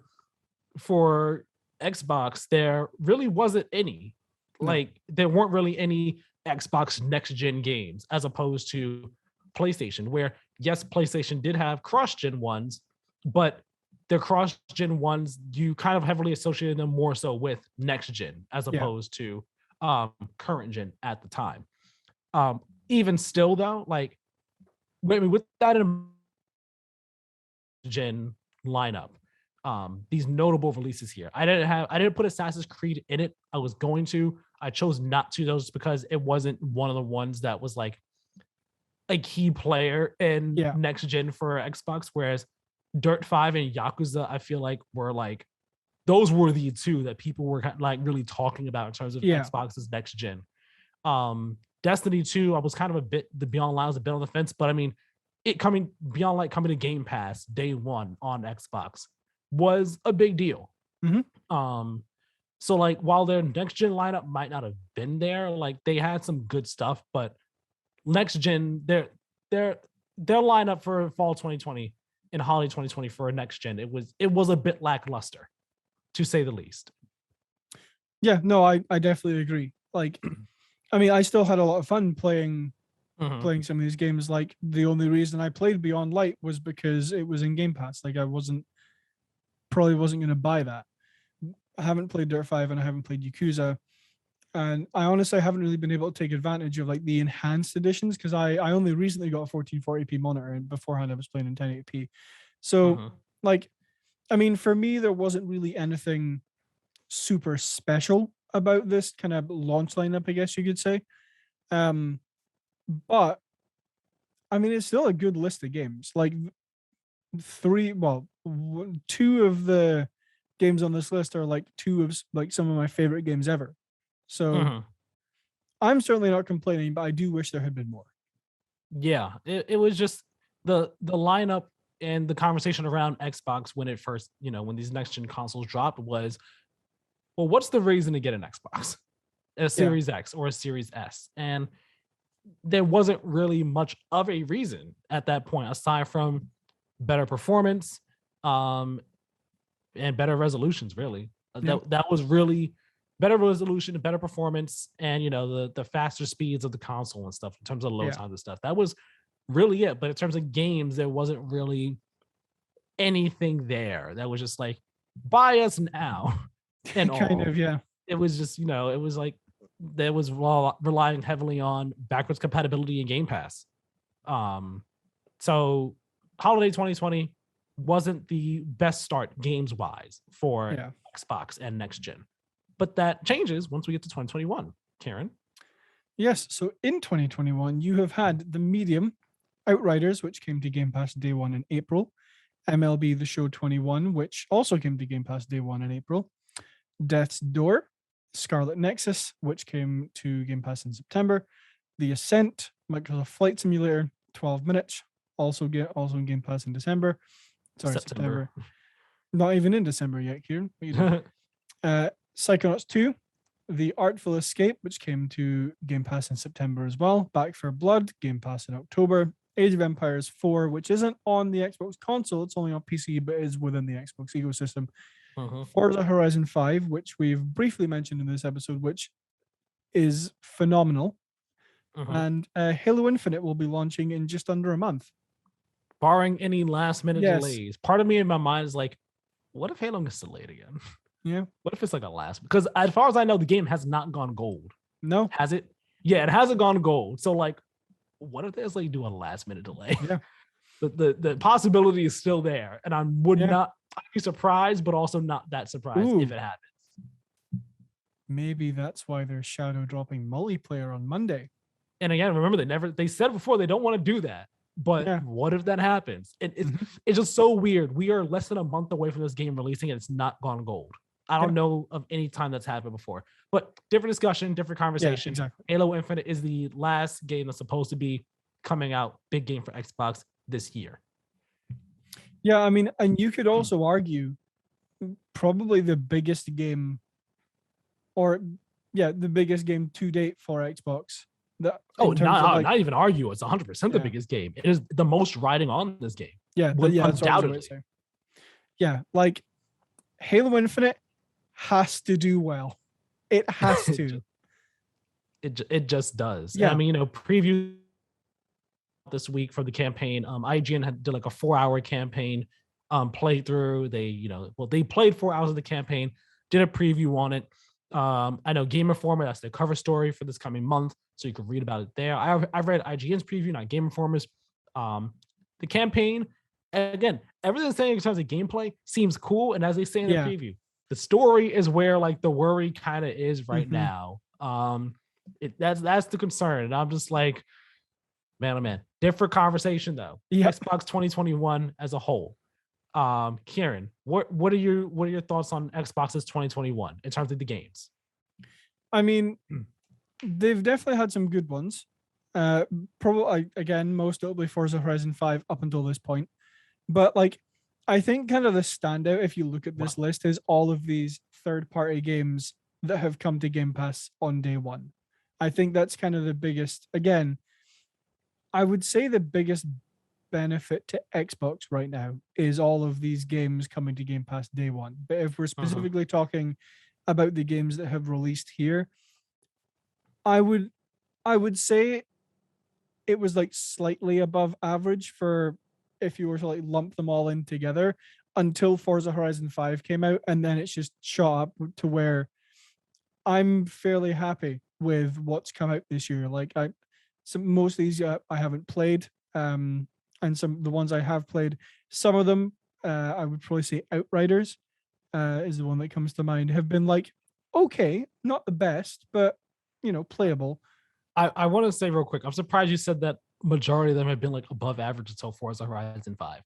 for Xbox, there really wasn't any. No. Like, there weren't really any Xbox next gen games as opposed to PlayStation, where yes, PlayStation did have cross-gen ones, but the cross-gen ones, you kind of heavily associated them more so with next gen as opposed to current gen at the time. Even still though, like, I mean, with that gen lineup, these notable releases here, I didn't put Assassin's Creed in it. I was going to. I chose not to, those because it wasn't one of the ones that was like a key player in next gen for Xbox, whereas Dirt 5 and Yakuza, I feel like were like, those were the two that people were like really talking about in terms of Xbox's next gen. Destiny 2, I was kind of a bit, the Beyond Light was a bit on the fence, but I mean, Beyond Light coming to Game Pass day one on Xbox was a big deal. Mm-hmm. So like, while their next gen lineup might not have been there, like they had some good stuff, but next gen, their lineup for fall 2020 and holiday 2020 for next gen, it was a bit lackluster, to say the least. Yeah, no, I definitely agree. Like, I mean, I still had a lot of fun playing some of these games. Like, the only reason I played Beyond Light was because it was in Game Pass. Like, I probably wasn't going to buy that. I haven't played Dirt 5 and I haven't played Yakuza. And I honestly haven't really been able to take advantage of like the enhanced editions because I only recently got a 1440p monitor, and beforehand I was playing in 1080p. So like, I mean, for me, there wasn't really anything super special about this kind of launch lineup, I guess you could say. But I mean, it's still a good list of games. Like two of the games on this list are like two of like some of my favorite games ever. So I'm certainly not complaining, but I do wish there had been more. Yeah, it was just the lineup and the conversation around Xbox when it first, you know, when these next gen consoles dropped was, well, what's the reason to get an Xbox, a Series X or a Series S? And there wasn't really much of a reason at that point, aside from better performance, and better resolutions, really. That was really better resolution, better performance, and, you know, the faster speeds of the console and stuff in terms of load times and stuff. That was really it. But in terms of games, there wasn't really anything there that was just like, buy us now. And kind of, yeah. It was just, you know, it was like there was relying heavily on backwards compatibility and Game Pass. So holiday 2020 wasn't the best start games wise for Xbox and next gen. But that changes once we get to 2021. Keiran? Yes. So in 2021, you have had The Medium, Outriders, which came to Game Pass day one in April, MLB The Show 21, which also came to Game Pass day one in April, Death's Door, Scarlet Nexus, which came to Game Pass in September, The Ascent, Microsoft Flight Simulator, 12 minutes, also in Game Pass in December. Sorry, September. Not even in December yet, Keiran. What are you doing? Psychonauts 2, The Artful Escape, which came to Game Pass in September as well. Back 4 Blood, Game Pass in October. Age of Empires 4, which isn't on the Xbox console, it's only on PC, but is within the Xbox ecosystem. Forza Horizon 5, which we've briefly mentioned in this episode, which is phenomenal. And Halo Infinite will be launching in just under a month. barring any last minute Yes. delays. Part of me in my mind is like, what if Halo gets delayed again? Yeah. What if it's like a last? Because as far as I know, the game has not gone gold. No. Has it? Yeah, it hasn't gone gold. So like, what if there's like do a last minute delay? Yeah. The possibility is still there, and I would not be surprised, but also not that surprised if it happens. Maybe that's why they're shadow dropping multiplayer on Monday. And again, remember they said before they don't want to do that. But what if that happens? It's just so weird. We are less than a month away from this game releasing, and it's not gone gold. I don't know of any time that's happened before. But different discussion, different conversation. Yeah, exactly. Halo Infinite is the last game that's supposed to be coming out, big game for Xbox this year. Yeah, I mean, and you could also argue probably the biggest game, the biggest game to date for Xbox. Not even argue. It's 100% the biggest game. It is the most riding on this game. Yeah, undoubtedly. Yeah, like Halo Infinite has to do well. It has to. It just does. Yeah. I mean, preview this week for the campaign. IGN did like a 4-hour campaign playthrough. They played 4 hours of the campaign, did a preview on it. I know Game Informer, that's the cover story for this coming month, so you can read about it there. I've read IGN's preview, not Game Informer's. The campaign, again, everything saying in terms of gameplay seems cool, and as they say in the preview, the story is where like the worry kind of is right now. That's the concern, and I'm just like, man, different conversation though. Xbox 2021 as a whole. Keiran, what are your thoughts on Xbox's 2021 in terms of the games? I mean, they've definitely had some good ones. Probably again, most notably Forza Horizon 5 up until this point. But like, I think kind of the standout, if you look at this list, is all of these third-party games that have come to Game Pass on day one. I think that's kind of the biggest. Again, I would say the biggest benefit to Xbox right now is all of these games coming to Game Pass day one. But if we're specifically talking about the games that have released here, I would say it was like slightly above average for if you were to like lump them all in together until Forza Horizon 5 came out, and then it's just shot up to where I'm fairly happy with what's come out this year. Like most of these I haven't played. And the ones I have played, some of them, I would probably say Outriders is the one that comes to mind, have been like, okay, not the best, but, playable. I want to say real quick, I'm surprised you said that majority of them have been like above average until Forza Horizon 5.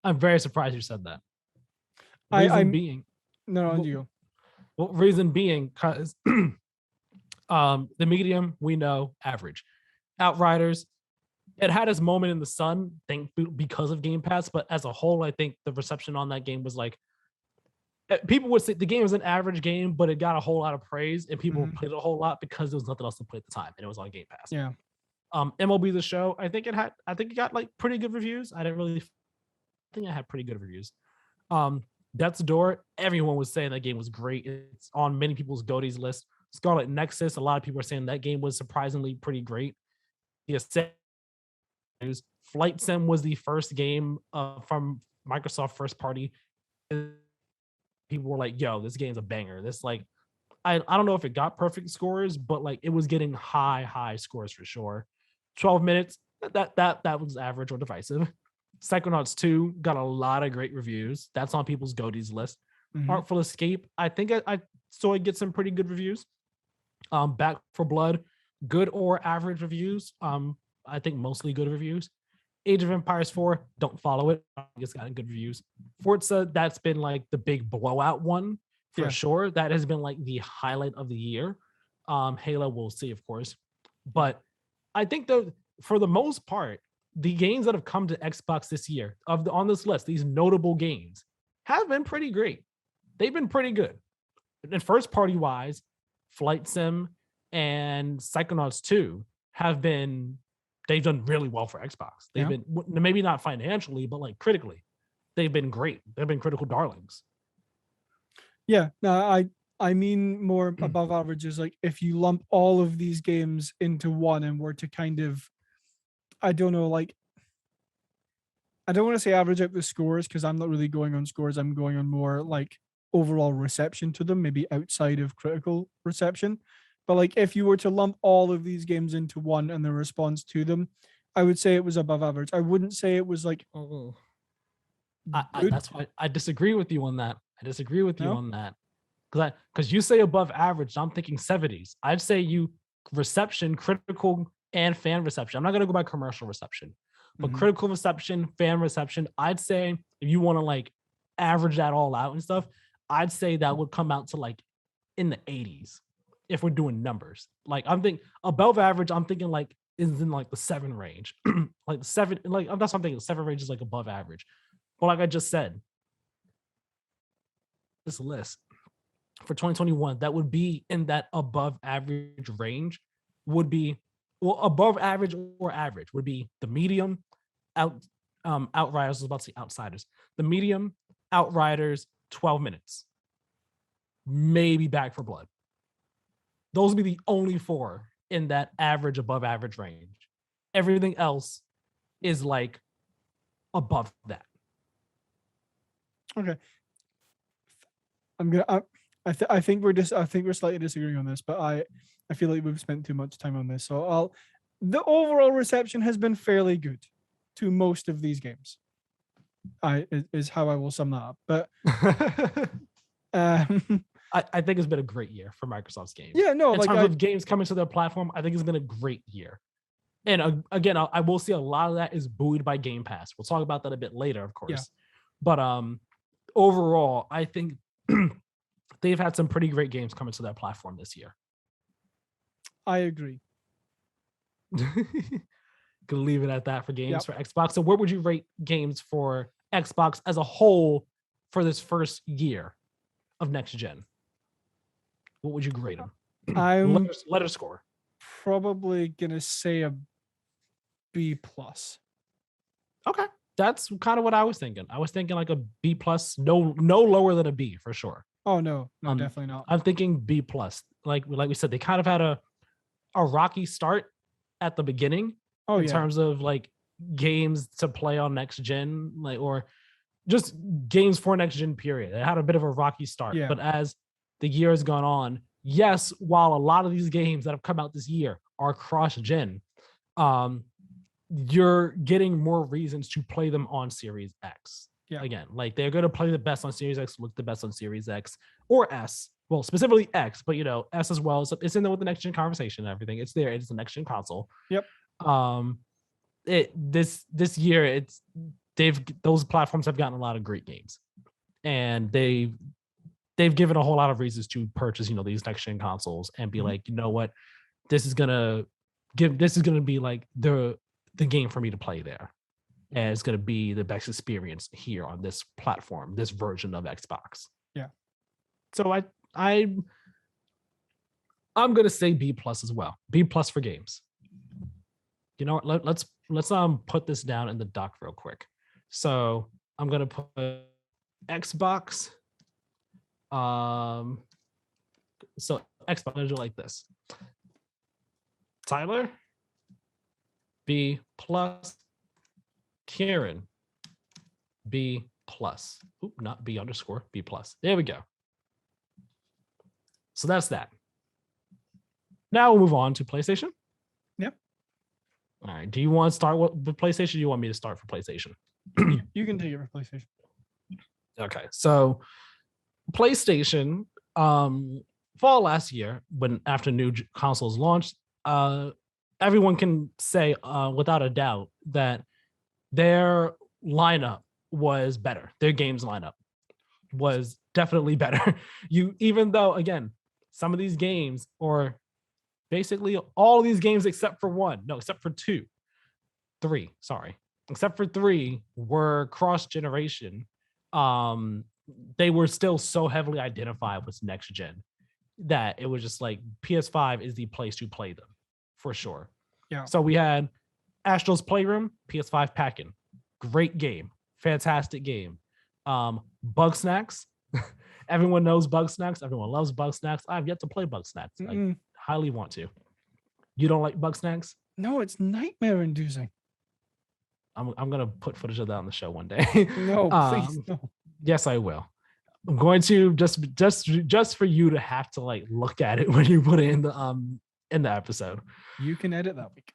I'm very surprised you said that. Reason being. No, you go. Well, reason being, because the medium, we know, average. Outriders, it had its moment in the sun, because of Game Pass, but as a whole, I think the reception on that game was like, people would say the game was an average game, but it got a whole lot of praise, and people played it a whole lot because there was nothing else to play at the time, and it was on Game Pass. Yeah. MLB The Show, I think it got like pretty good reviews. I think it had pretty good reviews. Death's Door, everyone was saying that game was great. It's on many people's GOTYs list. Scarlet Nexus, a lot of people are saying that game was surprisingly pretty great. Flight Sim was the first game from Microsoft first party. People were like, yo, this game's a banger. This like, I don't know if it got perfect scores, but like it was getting high scores for sure. 12 minutes, that was average or divisive. Psychonauts 2 got a lot of great reviews. That's on people's GOTYs list. Artful Escape, I think I saw it get some pretty good reviews. Back 4 Blood, good or average reviews. I think mostly good reviews. Age of Empires 4, don't follow it. I guess got good reviews. Forza, that's been like the big blowout one for sure. That has been like the highlight of the year. Halo, we'll see, of course. But I think that for the most part, the games that have come to Xbox this year on this list, these notable games, have been pretty great. They've been pretty good. And first party wise, Flight Sim and Psychonauts 2 they've done really well for Xbox. They've been, maybe not financially, but like critically, they've been great. They've been critical darlings. Yeah, no, I mean more above average is like if you lump all of these games into one and were to kind of, I don't know, like I don't want to say average out the scores because I'm not really going on scores. I'm going on more like overall reception to them, maybe outside of critical reception. But like if you were to lump all of these games into one and the response to them, I would say it was above average. I wouldn't say it was like that's why I disagree with you on that. I disagree with you No? on that. Because you say above average, I'm thinking 70s. I'd say you reception, critical, and fan reception. I'm not gonna go by commercial reception, but critical reception, fan reception. I'd say if you want to like average that all out and stuff, I'd say that would come out to like in the 80s if we're doing numbers. Like I'm thinking above average, I'm thinking like is in like the 7 range. Like the 7, like that's what I'm thinking. The 7 range is like above average. But like I just said, this list for 2021 that would be in that above average range would be above average or average would be the medium, Outriders. I was about to say Outsiders. The medium, Outriders, 12 minutes. Maybe Back for Blood. Those would be the only 4 in that average above average range. Everything else is like above that. Okay. I think we're slightly disagreeing on this, but I feel like we've spent too much time on this. So the overall reception has been fairly good to most of these games. Is how I will sum that up. But I think it's been a great year for Microsoft's games. Yeah, no, in terms of games coming to their platform, I think it's been a great year. And again, I will see a lot of that is buoyed by Game Pass. We'll talk about that a bit later, of course. Yeah. But overall, I think they've had some pretty great games coming to their platform this year. I agree. Gonna leave it at that for games for Xbox. So where would you rate games for Xbox as a whole for this first year of next gen? What would you grade them? Letter score. Probably gonna say a B+. Okay. That's kind of what I was thinking. I was thinking like a B+, no lower than a B for sure. Oh no, definitely not. I'm thinking B+. Like we said, they kind of had a rocky start at the beginning in terms of like games to play on next gen, like or just games for next gen period. It had a bit of a rocky start, but as the year has gone on, yes, while a lot of these games that have come out this year are cross gen, you're getting more reasons to play them on Series X. Yeah. Again, like they're going to play the best on Series X, look the best on Series X or S. Well, specifically X, but S as well. So it's in there with the next gen conversation and everything. It's there. It's the next gen console. Yep. This year, those platforms have gotten a lot of great games, and they've given a whole lot of reasons to purchase these next gen consoles and be like, you know what, this is gonna be like the game for me to play there. And it's going to be the best experience here on this platform, this version of Xbox. Yeah. So I'm going to say B+ as well. B+ for games. You know what? Let's put this down in the doc real quick. So I'm going to put Xbox. So Xbox, I'm going to do it like this. Tyler, B+. Keiran, B+. Oop, not B_, B+. There we go. So that's that. Now we'll move on to PlayStation. Yep. All right. Do you want to start with PlayStation? Or do you want me to start for PlayStation? You can take it for PlayStation. Okay. So PlayStation, fall last year, after new consoles launched, everyone can say without a doubt that their lineup was better. Their games lineup was definitely better. Even though, again, some of these games, or basically all of these games except for three were cross-generation. They were still so heavily identified with next gen that it was just like PS5 is the place to play them for sure. Yeah. So we had Astro's Playroom, PS5 pack-in. Great game. Fantastic game. Bugsnax. Everyone knows Bugsnax. Everyone loves Bugsnax. I've yet to play Bugsnax. I highly want to. You don't like Bugsnax? No, it's nightmare-inducing. I'm gonna put footage of that on the show one day. No, please no. Yes, I will. I'm going to just for you to have to like look at it when you put it in the episode. You can edit that week.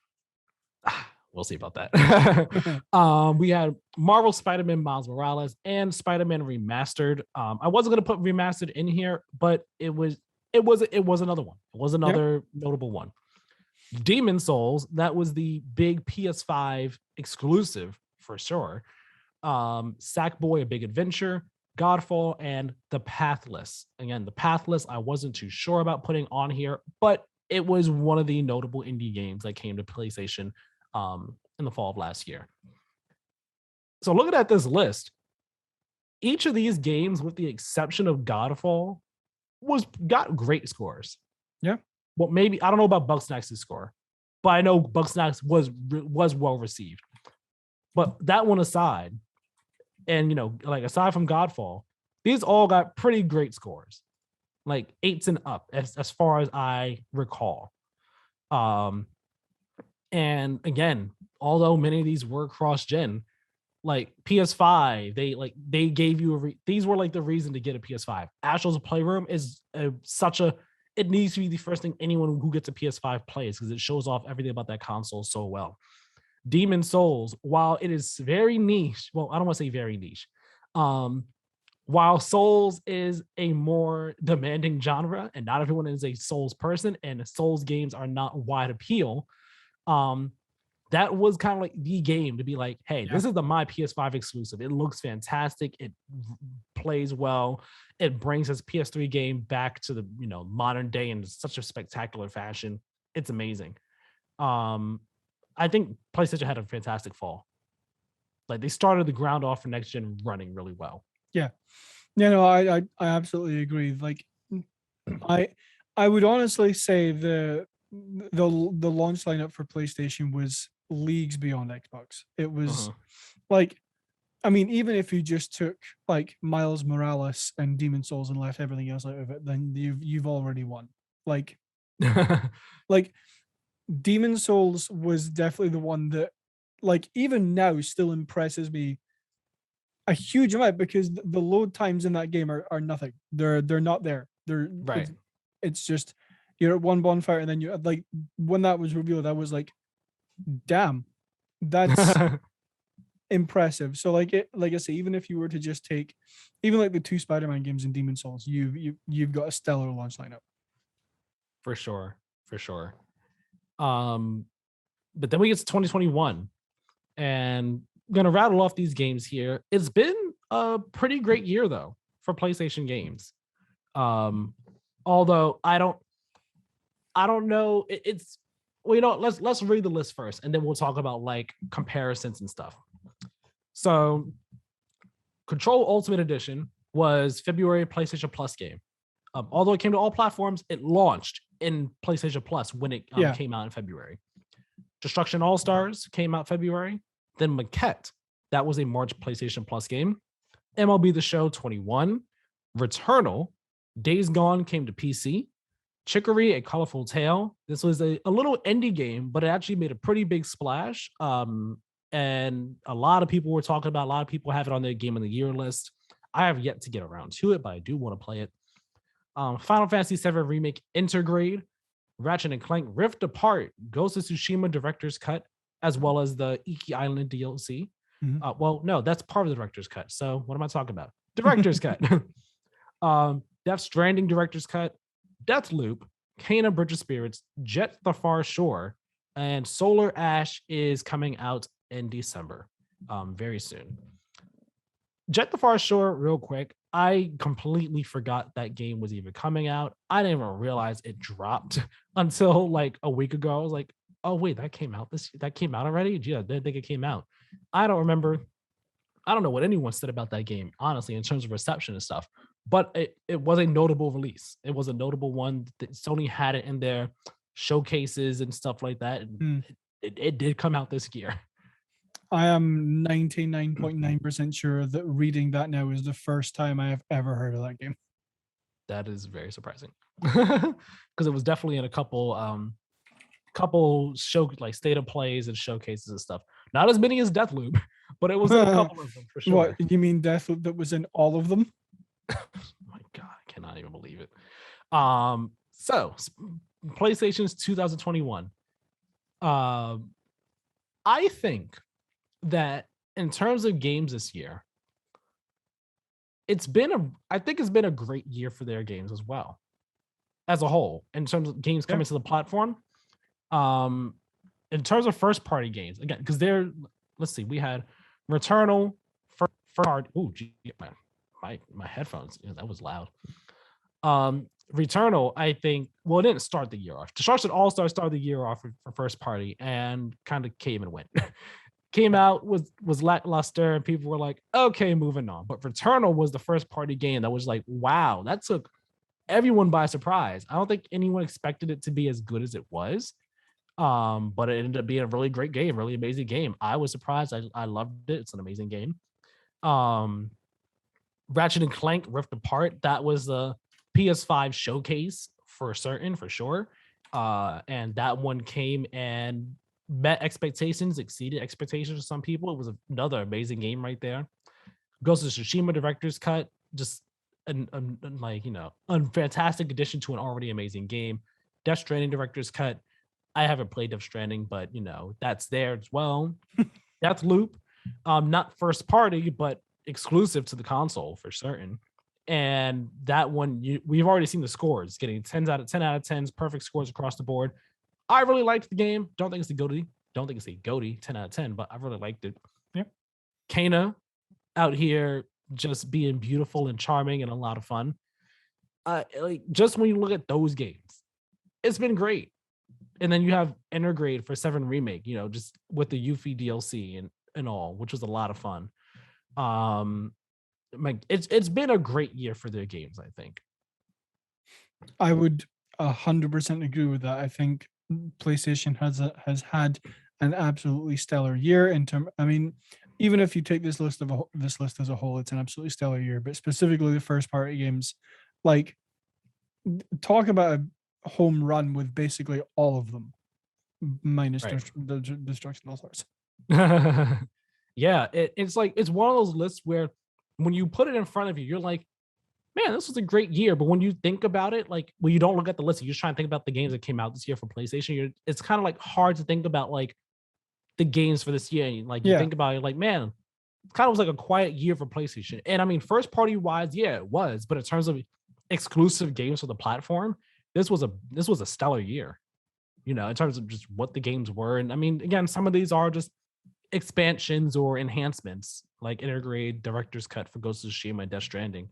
We'll see about that. We had Marvel Spider-Man Miles Morales and Spider-Man Remastered. I wasn't gonna put Remastered in here, but it was another one. It was another notable one. Demon Souls, that was the big PS5 exclusive for sure. Sackboy: A Big Adventure, Godfall, and The Pathless. Again, The Pathless, I wasn't too sure about putting on here, but it was one of the notable indie games that came to PlayStation in the fall of last year. So looking at this list, each of these games, with the exception of Godfall, got great scores. Yeah. Well, maybe I don't know about Bugsnax' score, but I know Bugsnax was well received. But that one aside, and like aside from Godfall, these all got pretty great scores, like 8s and up, as far as I recall. And again, although many of these were cross-gen, like PS5, they gave you these were like the reason to get a PS5. Astro's Playroom is it needs to be the first thing anyone who gets a PS5 plays, because it shows off everything about that console so well. Demon Souls, while it is very niche, well, I don't want to say very niche. While Souls is a more demanding genre, and not everyone is a Souls person, and Souls games are not wide appeal, that was kind of like the game to be like, hey, this is my PS5 exclusive. It looks fantastic. It plays well. It brings this PS3 game back to the modern day in such a spectacular fashion. It's amazing. I think PlayStation had a fantastic fall. Like, they started the ground off for next gen running really well. Yeah. No, I absolutely agree. Like, I would honestly say the launch lineup for PlayStation was leagues beyond Xbox. It was like, I mean, even if you just took like Miles Morales and Demon Souls and left everything else out of it, then you've already won. Like, like Demon Souls was definitely the one that, like, even now still impresses me a huge amount, because the load times in that game are nothing. They're not there. They're right. It's just you're at one bonfire, and then you like, when that was revealed, I was like, damn, that's impressive. So like I say, even if you were to just take even like the 2 Spider-Man games in Demon Souls, you've got a stellar launch lineup. For sure. But then we get to 2021, and I'm gonna rattle off these games here. It's been a pretty great year though for PlayStation games. Although I don't know. It's well, let's read the list first, and then we'll talk about like comparisons and stuff. So, Control Ultimate Edition was February PlayStation Plus game. Although it came to all platforms, it launched in PlayStation Plus when it came out in February. Destruction All Stars came out February. Then Maquette, that was a March PlayStation Plus game. MLB The Show 21, Returnal, Days Gone came to PC. Chicory: A Colorful Tale. This was a little indie game, but it actually made a pretty big splash. And a lot of people were talking about. A lot of people have it on their Game of the Year list. I have yet to get around to it, but I do want to play it. Final Fantasy VII Remake Intergrade, Ratchet & Clank Rift Apart, Ghost of Tsushima Director's Cut, as well as the Iki Island DLC. Well, no, that's part of the Director's Cut. So what am I talking about? Director's Cut. Death Stranding Director's Cut, Deathloop, Kena Bridge of Spirits, Jet the Far Shore, and Solar Ash is coming out in December, very soon. Jet the Far Shore, real quick, I completely forgot that game was even coming out. I didn't even realize it dropped until like a week ago. I was like, oh wait, that came out already? Gee, I didn't think it came out. I don't remember. I don't know what anyone said about that game, honestly, in terms of reception and stuff. But it was a notable release. It was a notable one. Sony had it in their showcases and stuff like that. And it did come out this year. I am 99.9% sure that reading that now is the first time I have ever heard of that game. That is very surprising, because it was definitely in a couple show like state of plays and showcases and stuff. Not as many as Deathloop, but it was in a couple of them for sure. What, you mean Deathloop that was in all of them? Oh my God, I cannot even believe it. So PlayStation's 2021. I think that in terms of games this year, I think it's been a great year for their games as well, as a whole, in terms of games coming to the platform. In terms of first party games, again, because let's see, we had Returnal, first party. Oh, my headphones, that was loud. Returnal, I think, well, it didn't start the year off. The Sharks at All-Star started the year off for first party and kind of came and went. Came out, was lackluster, and people were like, okay, moving on. But Returnal was the first party game that was like, wow, that took everyone by surprise. I don't think anyone expected it to be as good as it was. But it ended up being a really great game, really amazing game. I was surprised. I loved it. It's an amazing game. Ratchet and Clank Rift Apart, that was the PS5 showcase for sure. And that one came and met expectations, exceeded expectations for some people. It was another amazing game right there. Ghost of Tsushima Director's Cut, just a fantastic addition to an already amazing game. Death Stranding Director's Cut. I haven't played Death Stranding, but that's there as well. Deathloop, not first party, but exclusive to the console for certain. And that one, we've already seen the scores, getting 10 out of 10s, perfect scores across the board. I really liked the game. Don't think it's the GOTY 10 out of 10, but I really liked it. Yeah. Kena out here just being beautiful and charming and a lot of fun. Just when you look at those games, it's been great. And then you have Intergrade for 7 Remake, just with the Yuffie DLC and all, which was a lot of fun. It's been a great year for their games, I think. I would 100% agree with that. I think PlayStation has had an absolutely stellar year even if you take this list as a whole, it's an absolutely stellar year. But specifically the first party games, like, talk about a home run with basically all of them, minus the Destruction All Stars. Yeah, it's like it's one of those lists where when you put it in front of you, you're like, man, this was a great year. But when you think about it, like when you don't look at the list, you're just trying to think about the games that came out this year for PlayStation. It's kind of like hard to think about like the games for this year. And you think about it, like, man, it kind of was like a quiet year for PlayStation. And I mean, first party wise, yeah, it was. But in terms of exclusive games for the platform, this was a stellar year. In terms of just what the games were. And I mean, again, some of these are just expansions or enhancements, like Intergrade Director's Cut for Ghost of Tsushima and Death Stranding.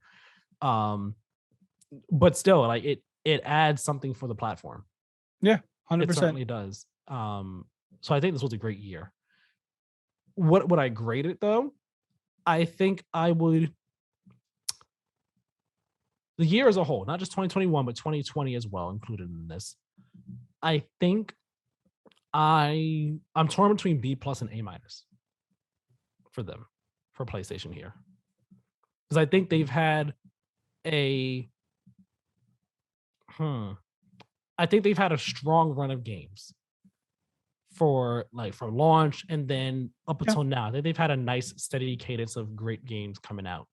But still, like it adds something for the platform. Yeah, 100%. It certainly does. So I think this was a great year. What would I grade it though? I think I would, the year as a whole, not just 2021, but 2020 as well, included in this. I think I'm torn between B+ and A- for them, for PlayStation here. Because I think they've had a strong run of games for launch, and then up until now, they've had a nice steady cadence of great games coming out.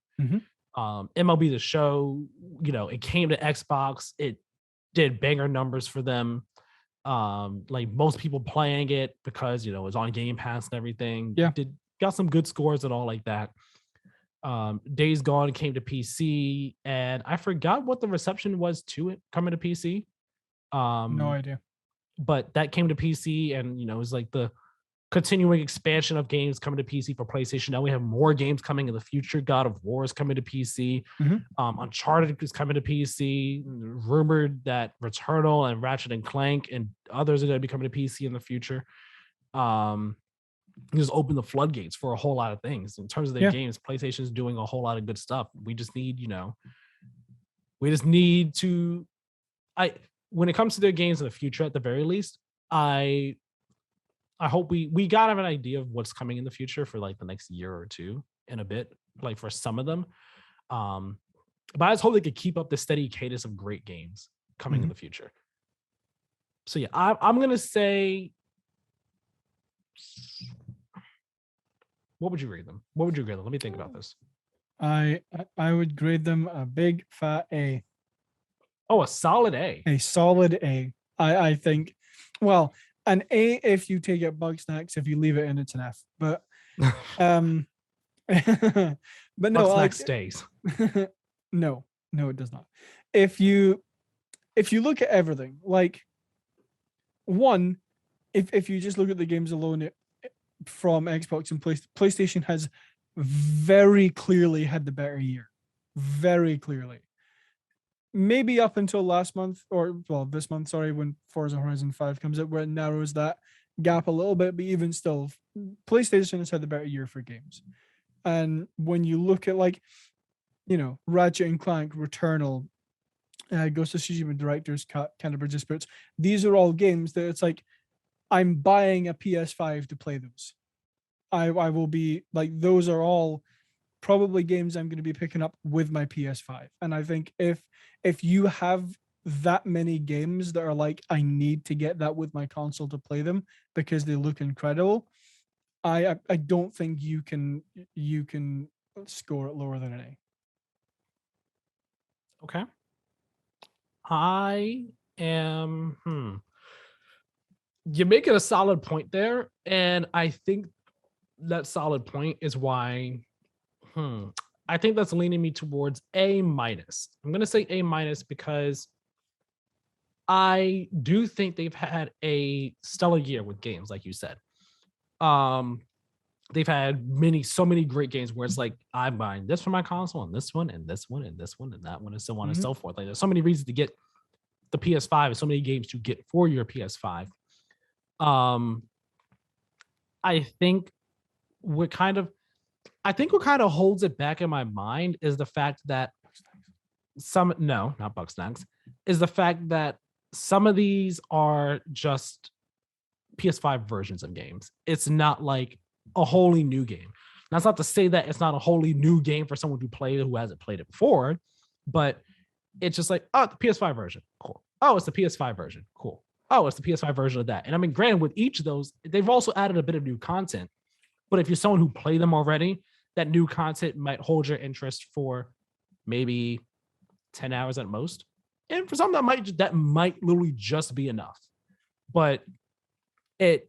MLB The Show, it came to Xbox, it did banger numbers for them. Most people playing it because it was on Game Pass and everything. Got some good scores and all like that. Days Gone came to PC, and I forgot what the reception was to it coming to PC. No idea. But that came to PC, and it was like the continuing expansion of games coming to PC for PlayStation. Now we have more games coming in the future. God of War is coming to PC. Uncharted is coming to PC. Rumored that Returnal and Ratchet and Clank and others are going to be coming to PC in the future. Just open the floodgates for a whole lot of things in terms of their games. PlayStation is doing a whole lot of good stuff. We just need, when it comes to their games in the future, at the very least, I hope we gotta have an idea of what's coming in the future for like the next year or two in a bit, like for some of them. But I just hope they could keep up the steady cadence of great games coming in the future. So yeah, I'm gonna say What would you grade them? What would you grade them? Let me think about this. I would grade them a big fat A. Oh, a solid A. A solid A. I think, well, an A if you take it Bugsnax. If you leave it in, it's an F. But but no, Bugsnax stays. no, it does not. If you look at everything, like one, if you just look at the games alone from Xbox and PlayStation has very clearly had the better year. Very clearly. Maybe up until last month, or well, this month, sorry, when Forza Horizon 5 comes out, where it narrows that gap a little bit, but even still, PlayStation has had the better year for games. And when you look at, like, you know, Ratchet and Clank, Returnal, Ghost of Tsushima Director's Cut, Canterbury Disputes, these are all games that it's like, I'm buying a PS5 to play those. I will be like, those are all probably games I'm going to be picking up with my PS5. And I think if you have that many games that are like, I need to get that with my console to play them because they look incredible, I don't think you can score it lower than an A. Okay. I am you're making a solid point there, and I think that solid point is why I think that's leaning me towards A minus. I'm gonna say A minus because I do think they've had a stellar year with games, like you said. They've had so many great games where it's like, I'm buying this for my console and this one and this one and this one and that one and so on and so forth. Like, there's so many reasons to get the PS5 and so many games to get for your PS5. I think what kind of holds it back in my mind is the fact that not Bugsnax, is the fact that some of these are just PS5 versions of games. It's not like a wholly new game. That's not to say that it's not a wholly new game for someone who hasn't played it before, but it's just like, oh, the PS5 version, cool. Oh, it's the PS5 version, cool. Oh, it's the PS5 version of that. And I mean, granted, with each of those, they've also added a bit of new content. But if you're someone who played them already, that new content might hold your interest for maybe 10 hours at most. And for some, that might literally just be enough. But the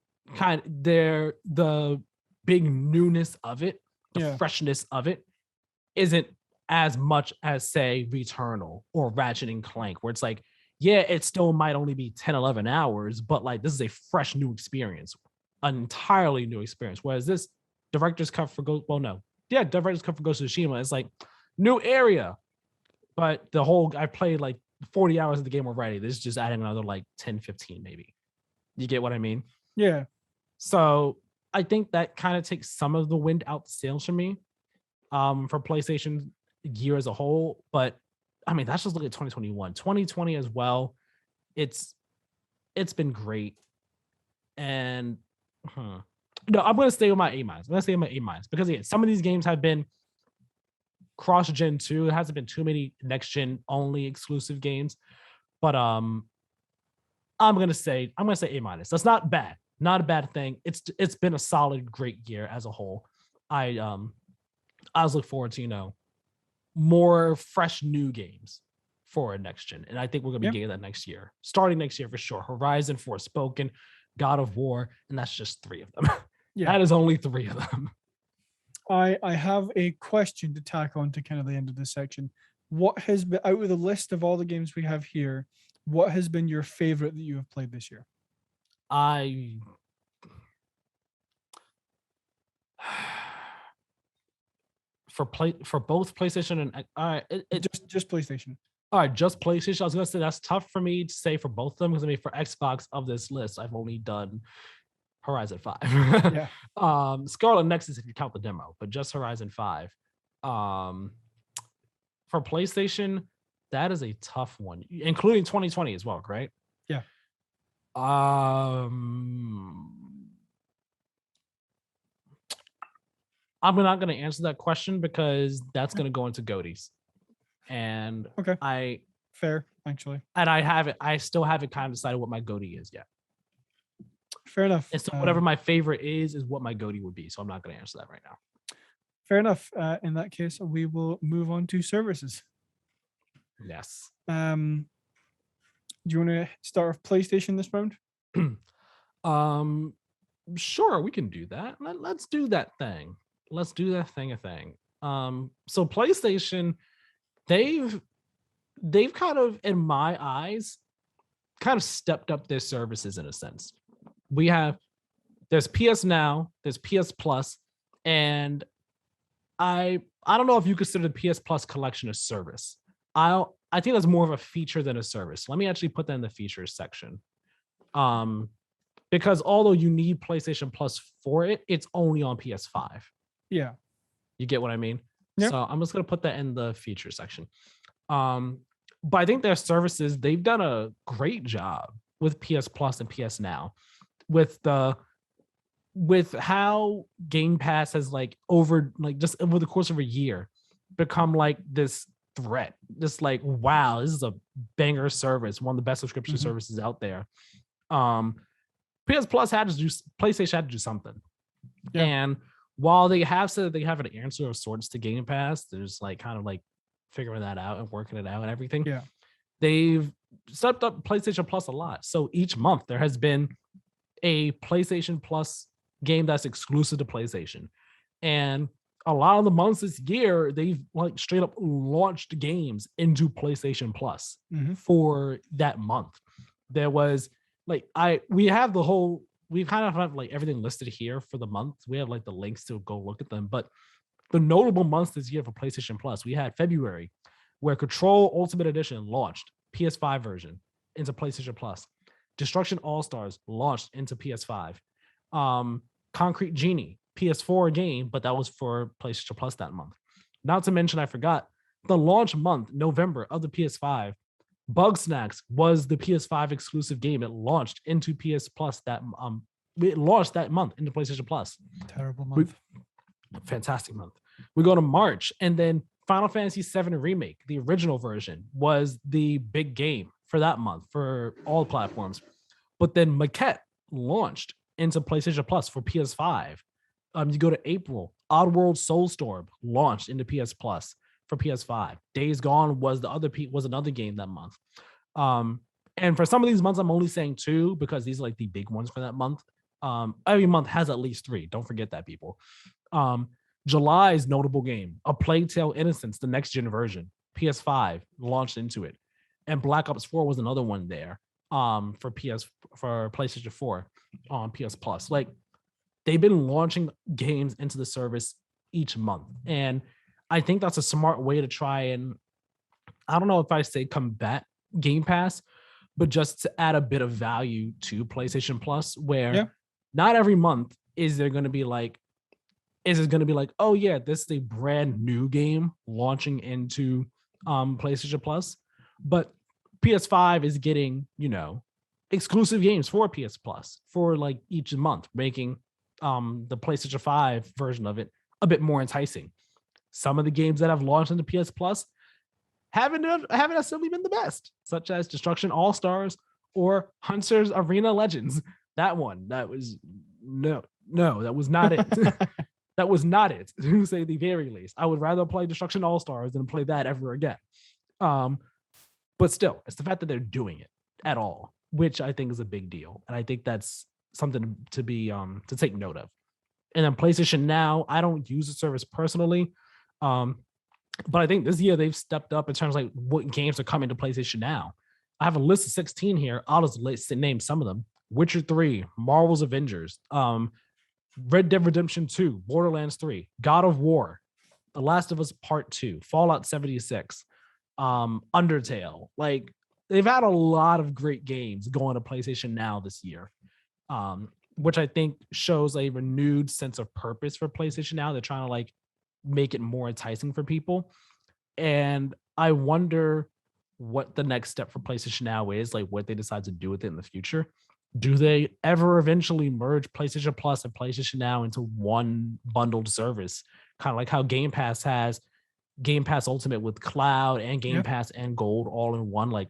big newness of it, the freshness of it, isn't as much as, say, Returnal or Ratchet and Clank, where it's like, yeah, it still might only be 10, 11 hours, but like, this is a fresh new experience, an entirely new experience. Whereas this Director's Cut for Director's Cut for Ghost of Tsushima is like, new area, but I played like 40 hours of the game already. This is just adding another like 10, 15 maybe. You get what I mean? Yeah. So I think that kind of takes some of the wind out the sails for me, for PlayStation year as a whole. But I mean, that's just look at 2021, 2020 as well. It's been great. And no, I'm going to stay with my A minus. I'm going to stay with my A minus because again, some of these games have been cross-gen too. There hasn't been too many next-gen only exclusive games. But I'm gonna say A minus. That's not bad. Not a bad thing. It's been a solid, great year as a whole. I was looking forward to, more fresh new games for next gen. And I think we're gonna be getting that next year. Starting next year for sure. Horizon, Forspoken, God of War, and that's just 3 of them. That is only 3 of them. I have a question to tack on to kind of the end of this section. What has been, out of the list of all the games we have here, what has been your favorite that you have played this year? For both PlayStation and just PlayStation. All right, just PlayStation. I was gonna say that's tough for me to say for both of them because I mean, for Xbox of this list, I've only done Horizon 5. Scarlet Nexus if you count the demo, but just Horizon 5. For PlayStation, that is a tough one, including 2020 as well, right? Yeah. I'm not going to answer that question because that's going to go into GOTYs. And fair, actually. And I still haven't kind of decided what my GOTY is yet. Fair enough. And so whatever my favorite is what my goatee would be. So I'm not going to answer that right now. Fair enough. In that case, we will move on to services. Yes. Do you want to start with PlayStation this round? Sure, we can do that. Let's do that thing. Let's do that thing a thing. So PlayStation, they've kind of, in my eyes, kind of stepped up their services in a sense. There's PS Now, there's PS Plus, and I don't know if you consider the PS Plus collection a service. I think that's more of a feature than a service. Let me actually put that in the features section. Because although you need PlayStation Plus for it, it's only on PS5. Yeah. You get what I mean? Yep. So I'm just going to put that in the features section. But I think their services, they've done a great job with PS Plus and PS Now, with how Game Pass has just over the course of a year become like this threat. Just like, wow, this is a banger service, one of the best subscription services out there. PS Plus PlayStation had to do something. Yeah. And while they have said they have an answer of sorts to Game Pass, there's like kind of like figuring that out and working it out and everything. Yeah. They've stepped up PlayStation Plus a lot. So each month there has been a PlayStation Plus game that's exclusive to PlayStation. And a lot of the months this year, they've like straight up launched games into PlayStation Plus for that month. There was we kind of have like everything listed here for the month. We have like the links to go look at them. But the notable months this year for PlayStation Plus, we had February, where Control Ultimate Edition launched PS5 version into PlayStation Plus. Destruction All-Stars launched into PS5. Concrete Genie, PS4 game, but that was for PlayStation Plus that month. Not to mention, I forgot, the launch month, November, of the PS5, Bug Snacks was the PS5 exclusive game. It launched into PS Plus it launched that month into PlayStation Plus. Terrible month. Fantastic month. We go to March, and then Final Fantasy VII Remake, the original version, was the big game for that month for all platforms. But then Maquette launched into PlayStation Plus for PS5. You go to April, Oddworld Soulstorm launched into PS Plus for PS5. Days Gone was another game that month. And for some of these months, I'm only saying 2 because these are like the big ones for that month. Every month has at least 3. Don't forget that, people. July's notable game, A Plague Tale: Innocence, the next gen version, PS5 launched into it, and Black Ops 4 was another one there. For PlayStation 4 on PS Plus. Like, they've been launching games into the service each month, and I think that's a smart way to try and, I don't know if I say combat Game Pass, but just to add a bit of value to PlayStation Plus, where not every month is it going to be like, oh yeah, this is a brand new game launching into PlayStation Plus, but PS5 is getting, exclusive games for PS Plus for like each month, making the PlayStation 5 version of it a bit more enticing. Some of the games that have launched into PS Plus haven't necessarily been the best, such as Destruction All-Stars or Hunter's Arena Legends. That was not it. That was not it, to say the very least. I would rather play Destruction All-Stars than play that ever again. But still, it's the fact that they're doing it at all, which I think is a big deal. And I think that's something to be to take note of. And then PlayStation Now, I don't use the service personally. But I think this year they've stepped up in terms of like what games are coming to PlayStation Now. I have a list of 16 here. I'll just name some of them. Witcher 3, Marvel's Avengers, Red Dead Redemption 2, Borderlands 3, God of War, The Last of Us Part 2, Fallout 76, Undertale. Like, they've had a lot of great games going to PlayStation Now this year, which I think shows a renewed sense of purpose for PlayStation Now. They're trying to like make it more enticing for people. And I wonder what the next step for PlayStation Now is, like what they decide to do with it in the future. Do they ever eventually merge PlayStation Plus and PlayStation Now into one bundled service? Kind of like how Game Pass has Game Pass Ultimate with Cloud and Game Pass and Gold all in one. Like,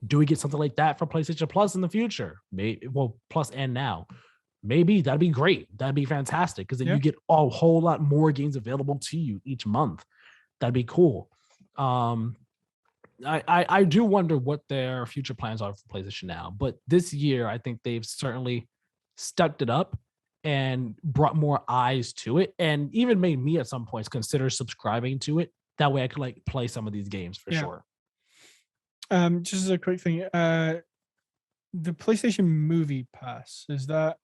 do we get something like that for PlayStation Plus in the future? Maybe, well, Plus and Now. maybe that'd be great. That'd be fantastic because then you get a whole lot more games available to you each month. That'd be cool. I do wonder what their future plans are for PlayStation Now, but this year I think they've certainly stepped it up and brought more eyes to it, and even made me at some points consider subscribing to it. That way I could like play some of these games for sure. Just as a quick thing, the PlayStation Movie Pass, is that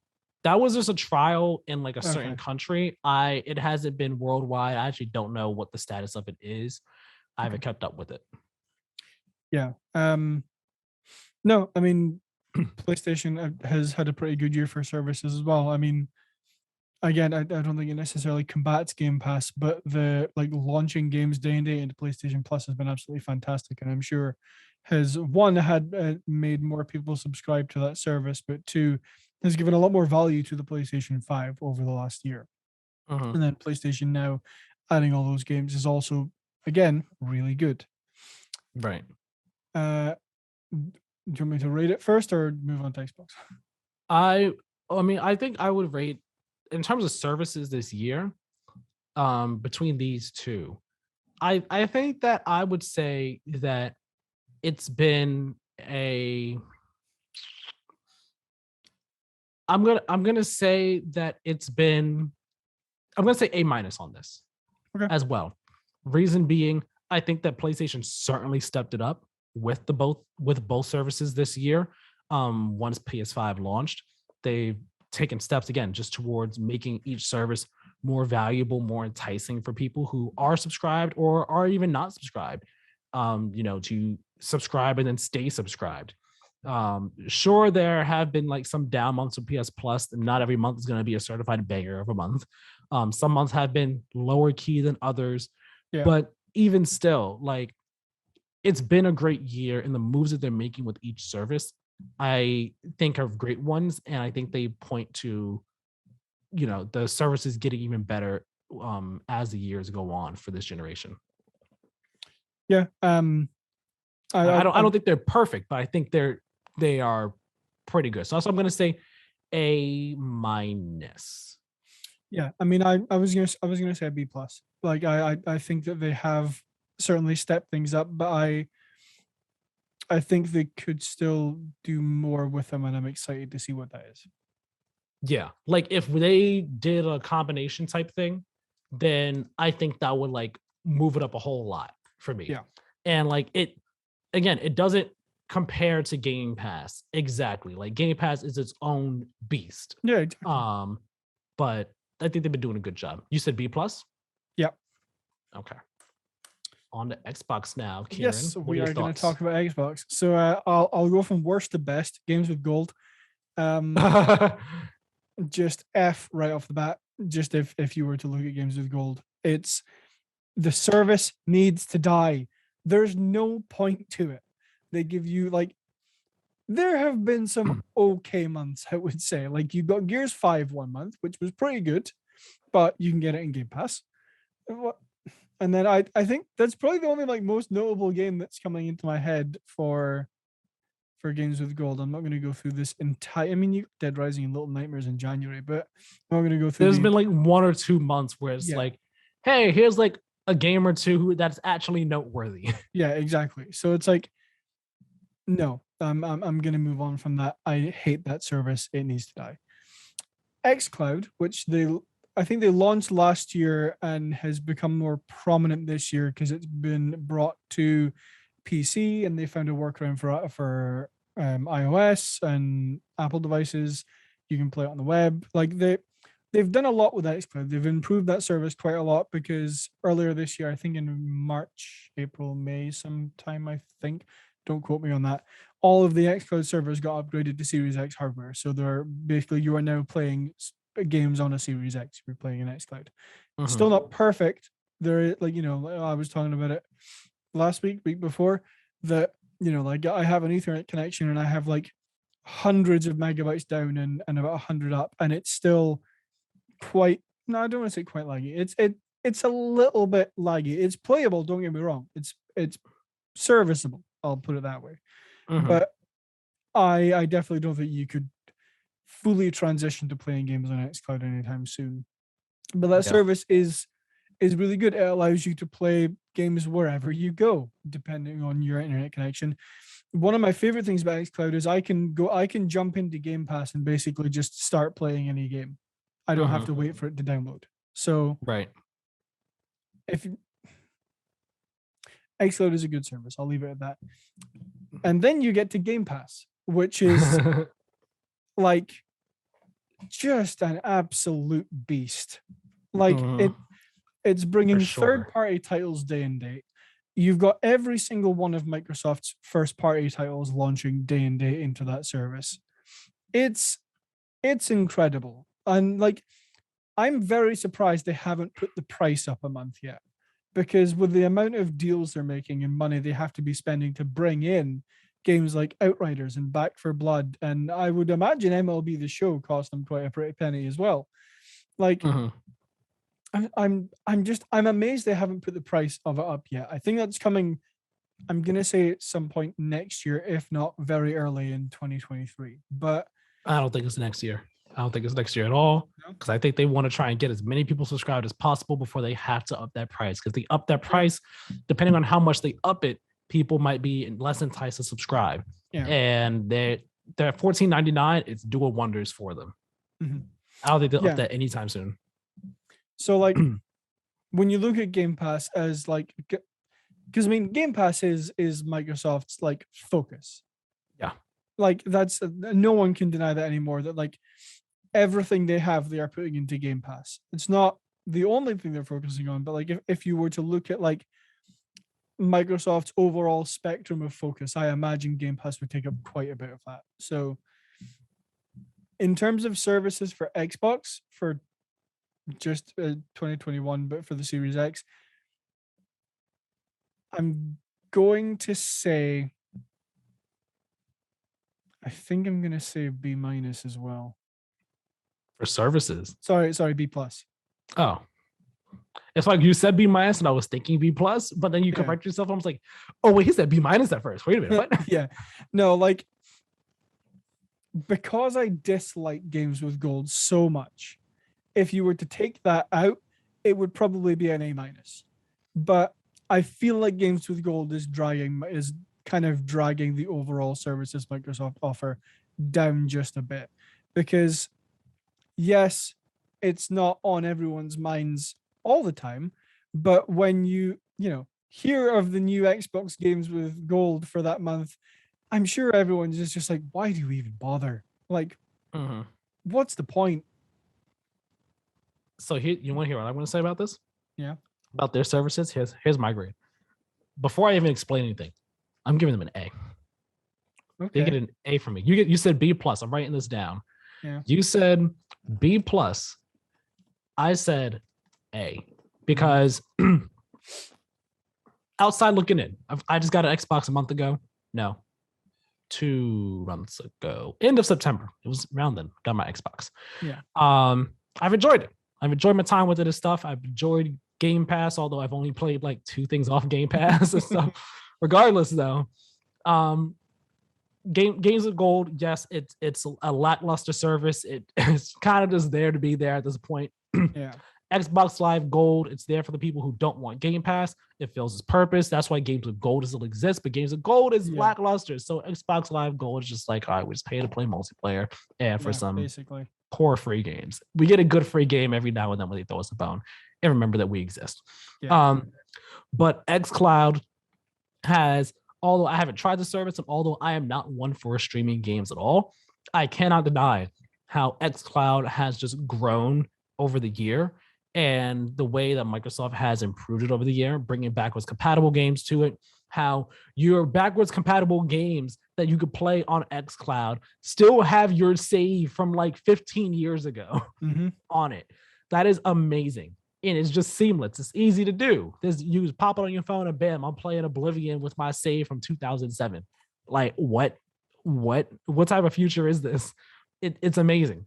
was just a trial in like a certain country. It hasn't been worldwide. I actually don't know what the status of it is. I haven't kept up with it. Yeah. No, I mean, PlayStation has had a pretty good year for services as well. I mean, again, I don't think it necessarily combats Game Pass, but the like launching games day and day into PlayStation Plus has been absolutely fantastic, and I'm sure has had made more people subscribe to that service, but two, has given a lot more value to the PlayStation 5 over the last year. And then PlayStation Now adding all those games is also, again, really good. Right. Do you want me to rate it first or move on to Xbox? I mean, I think I would rate, in terms of services this year, between these two, I think that I would say that it's been I'm gonna say that it's been, I'm gonna say A- on this as well. Reason being, I think that PlayStation certainly stepped it up with both services this year. Once PS5 launched, they've taken steps again just towards making each service more valuable, more enticing for people who are subscribed or are even not subscribed. To subscribe and then stay subscribed. Sure, there have been like some down months with PS Plus, and not every month is going to be a certified banger of a month. Some months have been lower key than others, but even still, like, it's been a great year, and the moves that they're making with each service, I think, are great ones, and I think they point to, the services getting even better as the years go on for this generation. Yeah. I don't think they're perfect, but I think they are pretty good. So I'm going to say A-. Yeah, I mean, I was gonna say a B+. Like, I think that they have certainly stepped things up, but I think they could still do more with them, and I'm excited to see what that is. Yeah, like if they did a combination type thing, then I think that would like move it up a whole lot for me. Yeah, and like it doesn't compare to Game Pass exactly. Like Game Pass is its own beast. Yeah, exactly. But I think they've been doing a good job. You said B+? Yeah. Okay. On to Xbox now, Keiran. Yes, we are going to talk about Xbox. So I'll go from worst to best. Games with gold. Just F right off the bat. Just if you were to look at games with gold, it's the service needs to die. There's no point to it. They give you like, there have been some okay months, I would say. Like, you got Gears 5 one month, which was pretty good, but you can get it in Game Pass. And then I think that's probably the only like most notable game that's coming into my head for games with gold. I'm not going to go through this entire. I mean, you Dead Rising and Little Nightmares in January, but I'm not going to go through. There's been like 1 or 2 months where it's like, hey, here's like a game or two that's actually noteworthy. Yeah, exactly. So it's like, no, I'm going to move on from that. I hate that service. It needs to die. xCloud, which I think they launched last year and has become more prominent this year because it's been brought to PC, and they found a workaround for iOS and Apple devices. You can play it on the web. Like, they've done a lot with xCloud. They've improved that service quite a lot, because earlier this year, I think in March, April, May sometime, I think, don't quote me on that, all of the xCloud servers got upgraded to Series X hardware. So they're basically, you are now playing games on a Series X. You're playing in xCloud. Still not perfect. There, like, I was talking about it last week before, that, like, I have an Ethernet connection and I have like hundreds of megabytes down and about 100 up, and it's still quite, no, I don't want to say quite laggy. It's a little bit laggy. It's playable, don't get me wrong. It's serviceable, I'll put it that way. But I definitely don't think you could fully transition to playing games on xCloud anytime soon. But that service is really good. It allows you to play games wherever you go, depending on your internet connection. One of my favorite things about xCloud is I can jump into Game Pass and basically just start playing any game. I don't have to wait for it to download. So right. If xCloud is a good service, I'll leave it at that. And then you get to Game Pass, which is like just an absolute beast. Like it's bringing third-party titles day and date. You've got every single one of Microsoft's first-party titles launching day and date into that service. It's incredible. And like, I'm very surprised they haven't put the price up a month yet, because with the amount of deals they're making and money they have to be spending to bring in games like Outriders and Back 4 Blood, and I would imagine MLB The Show cost them quite a pretty penny as well. Like, I'm amazed they haven't put the price of it up yet. I think that's coming. I'm gonna say at some point next year, if not very early in 2023. But I don't think it's next year. I don't think it's next year at all, because I think they want to try and get as many people subscribed as possible before they have to up that price. Because they up that price, depending on how much they up it, people might be less enticed to subscribe. Yeah. And they're $14.99. It's doing wonders for them. I don't think they'll up that anytime soon. So like, when you look at Game Pass as like, because I mean, Game Pass is Microsoft's like focus. Yeah. Like that's no one can deny that anymore. That like everything they have, they are putting into Game Pass. It's not the only thing they're focusing on, but like if you were to look at like Microsoft's overall spectrum of focus, I imagine Game Pass would take up quite a bit of that. So in terms of services for Xbox for just 2021, but for the Series X, I'm going to say, I think I'm going to say B- as well. For services? Sorry, B+. Oh. It's like you said B- and I was thinking B+, but then you correct yourself. I was like, oh, wait, he said B- at first. Wait a minute, what? Yeah. No, like, because I dislike games with gold so much, if you were to take that out, it would probably be an A-. But I feel like games with gold is kind of dragging the overall services Microsoft offer down just a bit, because yes, it's not on everyone's minds all the time, but when you hear of the new Xbox games with gold for that month, I'm sure everyone's just like, why do we even bother? Like, what's the point? So here, you want to hear what I'm going to say about this? Yeah. About their services? Here's my grade. Before I even explain anything, I'm giving them an A. Okay. They get an A from me. You said B+. I'm writing this down. Yeah. You said B+. I said A, because outside looking in, I just got an Xbox a month ago. No, 2 months ago. End of September. It was around then. Got my Xbox. Yeah. I've enjoyed it. I've enjoyed my time with it and stuff. I've enjoyed Game Pass, although I've only played like 2 things off Game Pass. So regardless though, games of gold, yes, it's a lackluster service. It's kind of just there to be there at this point. Yeah. Xbox Live Gold, it's there for the people who don't want Game Pass. It fills its purpose. That's why Games of Gold still exists, but Games of Gold is lackluster. So Xbox Live Gold is just like, all right, we just pay to play multiplayer and for some basically poor free games. We get a good free game every now and then when they throw us a bone. And remember that we exist. Yeah. But xCloud has, although I haven't tried the service, and although I am not one for streaming games at all, I cannot deny how xCloud has just grown over the year, and the way that Microsoft has improved it over the year, bringing backwards compatible games to it, how your backwards compatible games that you could play on xCloud still have your save from like 15 years ago on it. That is amazing. And it's just seamless. It's easy to do. You just pop it on your phone and bam, I'm playing Oblivion with my save from 2007. Like what type of future is this? It's amazing.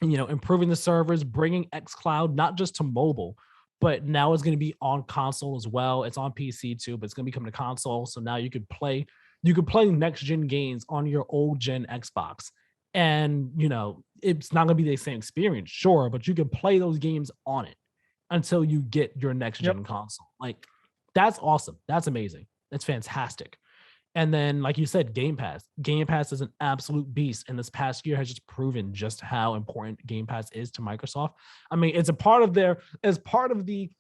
Improving the servers, bringing xCloud not just to mobile, but now it's going to be on console as well. It's on PC too, but it's going to be coming to console. So now you could play next gen games on your old gen Xbox And, it's not going to be the same experience, sure, but you can play those games on it until you get your next gen console. Like, that's awesome. That's amazing. That's fantastic. And then, like you said, Game Pass. Game Pass is an absolute beast. And this past year has just proven just how important Game Pass is to Microsoft. I mean, it's part of the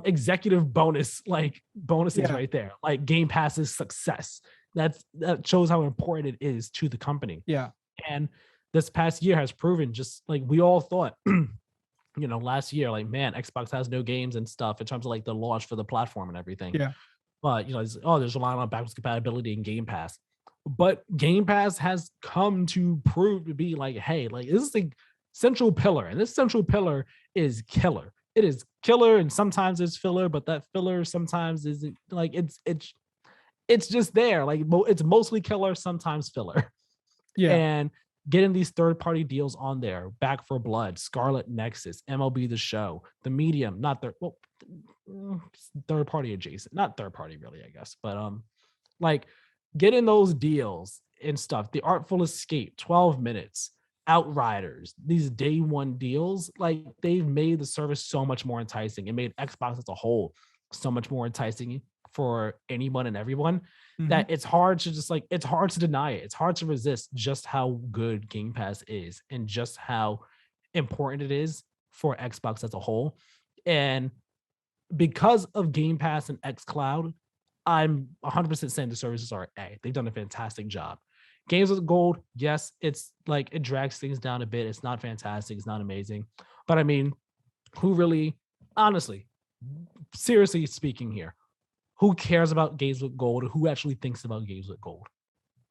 executive bonuses right there. Like Game Pass's success. That shows how important it is to the company. Yeah. And this past year has proven, just like we all thought, last year, like, man, Xbox has no games and stuff in terms of like the launch for the platform and everything. Yeah. But, there's relying on backwards compatibility in Game Pass. But Game Pass has come to prove to be like, hey, like, this is the central pillar. And this central pillar is killer. It is killer, and sometimes it's filler, but that filler sometimes isn't, like, it's just there. Like, it's mostly killer, sometimes filler. Yeah. And getting these third-party deals on there, Back for Blood, Scarlet Nexus, MLB The Show, The Medium, third-party adjacent, not third-party really, I guess, but like getting those deals and stuff, The Artful Escape, 12 Minutes, Outriders, these day one deals, like, they've made the service so much more enticing. It made Xbox as a whole so much more enticing for anyone and everyone. That it's hard to deny it. It's hard to resist just how good Game Pass is and just how important it is for Xbox as a whole. And because of Game Pass and xCloud, I'm 100% saying the services are A. They've done a fantastic job. Games with Gold, yes, it's like, it drags things down a bit. It's not fantastic. It's not amazing. But I mean, who really, honestly, seriously speaking here, who cares about games with gold, or who actually thinks about games with gold?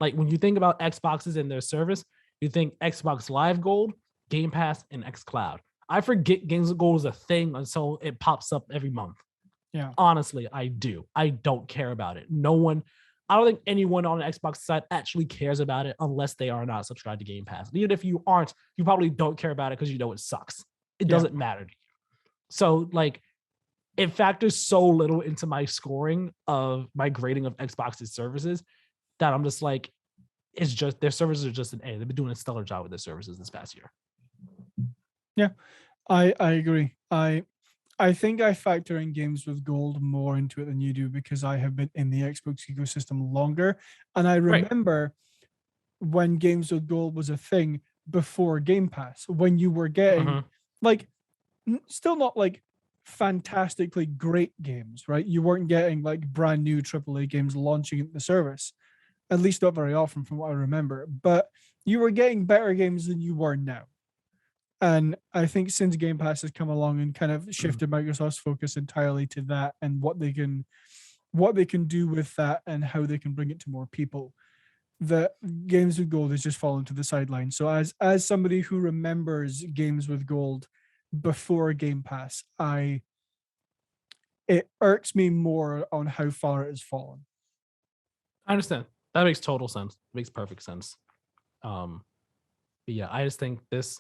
Like, when you think about Xboxes and their service, you think Xbox Live Gold, Game Pass, and xCloud. I forget games with gold is a thing until it pops up every month. Yeah. Honestly, I do. I don't care about it. I don't think anyone on the Xbox side actually cares about it unless they are not subscribed to Game Pass. Even if you aren't, you probably don't care about it because it sucks. It doesn't matter to you. So, like, it factors so little into my scoring of my grading of Xbox's services that I'm just like, it's just, their services are just an A. They've been doing a stellar job with their services this past year. Yeah, I agree. I think I factor in games with gold more into it than you do because I have been in the Xbox ecosystem longer. And I remember when games with gold was a thing before Game Pass, when you were getting like, still not like fantastically great games, right? You weren't getting like brand new AAA games launching into the service, at least not very often from what I remember, but you were getting better games than you were now. And I think since Game Pass has come along and kind of shifted Microsoft's focus entirely to that and what they can do with that and how they can bring it to more people, the games with gold has just fallen to the sideline. So as somebody who remembers games with gold before Game Pass, it irks me more on how far it has fallen. I understand. That makes total sense. It makes perfect sense. But yeah, I just think this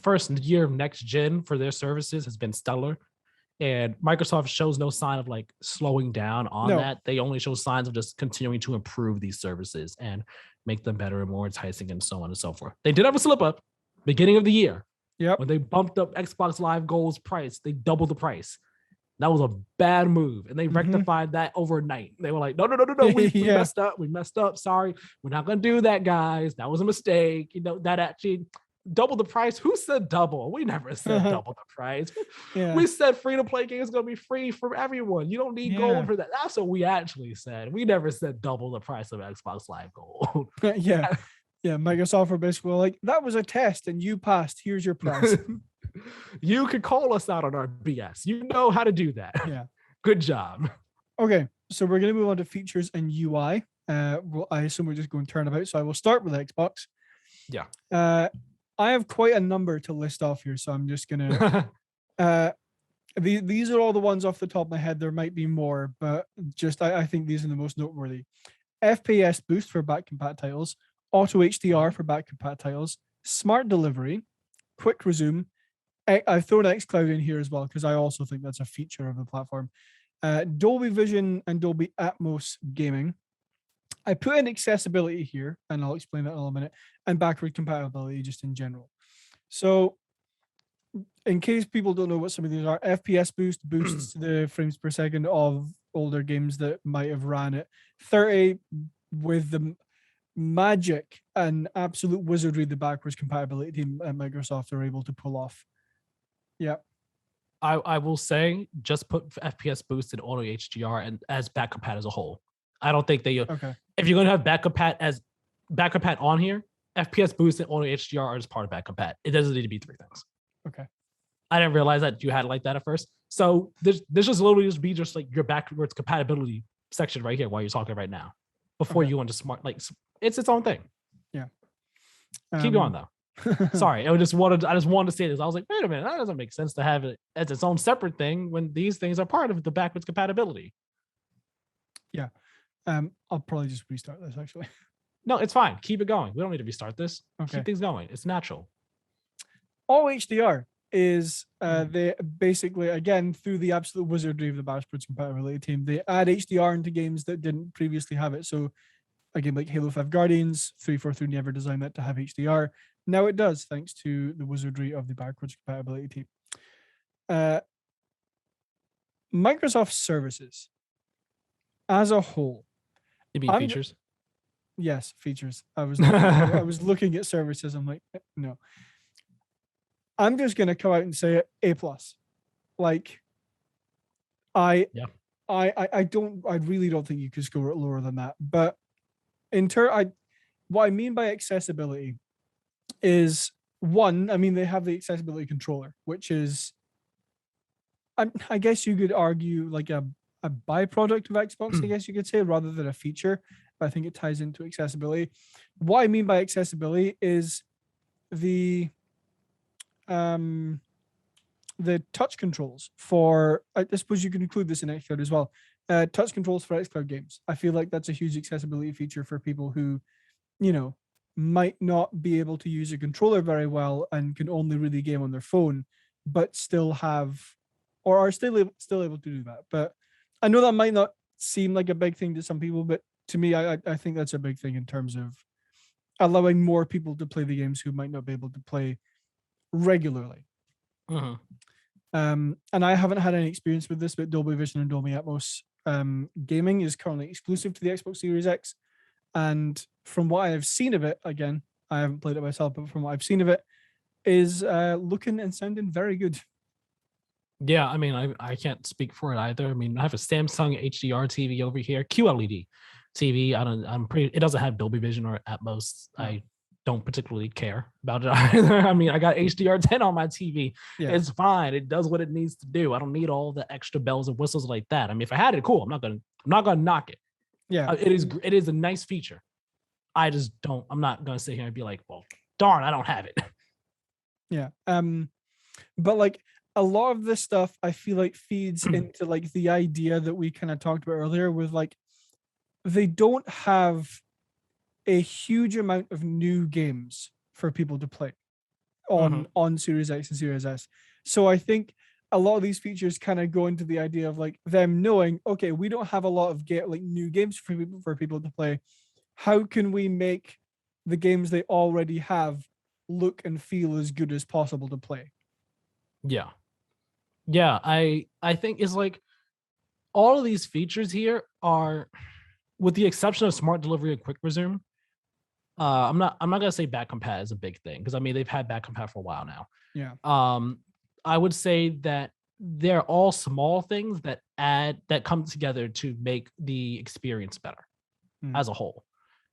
first year of next gen for their services has been stellar. And Microsoft shows no sign of like slowing down on that. They only show signs of just continuing to improve these services and make them better and more enticing and so on and so forth. They did have a slip up beginning of the year. Yep. When they bumped up Xbox Live Gold's price, they doubled the price. That was a bad move. And they rectified that overnight. They were like, no. We messed up. We messed up. Sorry. We're not going to do that, guys. That was a mistake. That actually double the price. Who said double? We never said double the price. We said free-to-play games going to be free for everyone. You don't need gold for that. That's what we actually said. We never said double the price of Xbox Live Gold. Yeah, Microsoft were basically like, that was a test and you passed. Here's your price. You could call us out on our BS. You know how to do that. Yeah. Good job. Okay, so we're going to move on to features and UI. Well, I assume we're just going turnabout. So I will start with Xbox. Yeah. I have quite a number to list off here, so I'm just going to... these are all the ones off the top of my head. There might be more, but just I think these are the most noteworthy. FPS boost for back-compat titles. Auto HDR for back-compat titles. Smart delivery. Quick resume. I've thrown xCloud in here as well because I also think that's a feature of the platform. Dolby Vision and Dolby Atmos gaming. I put in accessibility here, and I'll explain that in a minute, and backward compatibility just in general. So in case people don't know what some of these are, FPS boosts the frames per second of older games that might have ran at 30 with the magic and absolute wizardry the backwards compatibility team at Microsoft are able to pull off. Yeah. I will say just put FPS boost in auto HDR and as back compat as a whole. I don't think they okay. If you're gonna have back compat on here, FPS boost and auto HDR are just part of back compat. It doesn't need to be three things. Okay. I didn't realize that you had it like that at first. So this just literally just be just like your backwards compatibility section right here while you're talking right now. Before you go into smart, like it's its own thing. Yeah. Keep going though. Sorry, I just wanted to say this. I was like, wait a minute, that doesn't make sense to have it as its own separate thing when these things are part of the backwards compatibility. Yeah. I'll probably just restart this actually. No, it's fine. Keep it going. We don't need to restart this. Okay. Keep things going. It's natural. All HDR is they basically, again, through the absolute wizardry of the backwards compatibility team, they add HDR into games that didn't previously have it. So a game like Halo 5 Guardians, 343 never designed that to have HDR. Now it does, thanks to the wizardry of the backwards compatibility team. Microsoft services as a whole. You mean features? Yes, features. I was looking at services. I'm like, no. I'm just gonna come out and say it, A+. Like, I really don't think you could score it lower than that. But what I mean by accessibility is one, I mean, they have the accessibility controller, which is, I guess you could argue like a byproduct of Xbox, I guess you could say, rather than a feature. But I think it ties into accessibility. What I mean by accessibility is the touch controls for, I suppose you can include this in xCloud as well. Touch controls for xCloud games. I feel like that's a huge accessibility feature for people who, might not be able to use a controller very well and can only really game on their phone, but still have, or are still able to do that. But I know that might not seem like a big thing to some people, but to me, I think that's a big thing in terms of allowing more people to play the games who might not be able to play regularly. Uh-huh. And I haven't had any experience with this, but Dolby Vision and Dolby Atmos gaming is currently exclusive to the Xbox Series X. And from what I have seen of it, again, I haven't played it myself, but from what I've seen of it, is looking and sounding very good. Yeah, I mean, I can't speak for it either. I mean, I have a Samsung HDR TV over here, QLED TV. It doesn't have Dolby Vision or Atmos. No. I don't particularly care about it either. I mean, I got HDR10 on my TV. Yeah. It's fine. It does what it needs to do. I don't need all the extra bells and whistles like that. I mean, if I had it, cool. I'm not gonna knock it. Yeah, it is a nice feature. I'm not gonna sit here and be like, well, darn, I don't have it. Yeah. But like a lot of this stuff, I feel like feeds into like the idea that we kind of talked about earlier with like, they don't have a huge amount of new games for people to play on Series X and Series S. So I think a lot of these features kind of go into the idea of like them knowing, okay, we don't have a lot of new games for people to play. How can we make the games they already have look and feel as good as possible to play? Yeah. I think it's like all of these features here are, with the exception of smart delivery and quick resume. I'm not gonna say back compat is a big thing because I mean they've had back compat for a while now. Yeah. I would say that they're all small things that come together to make the experience better as a whole.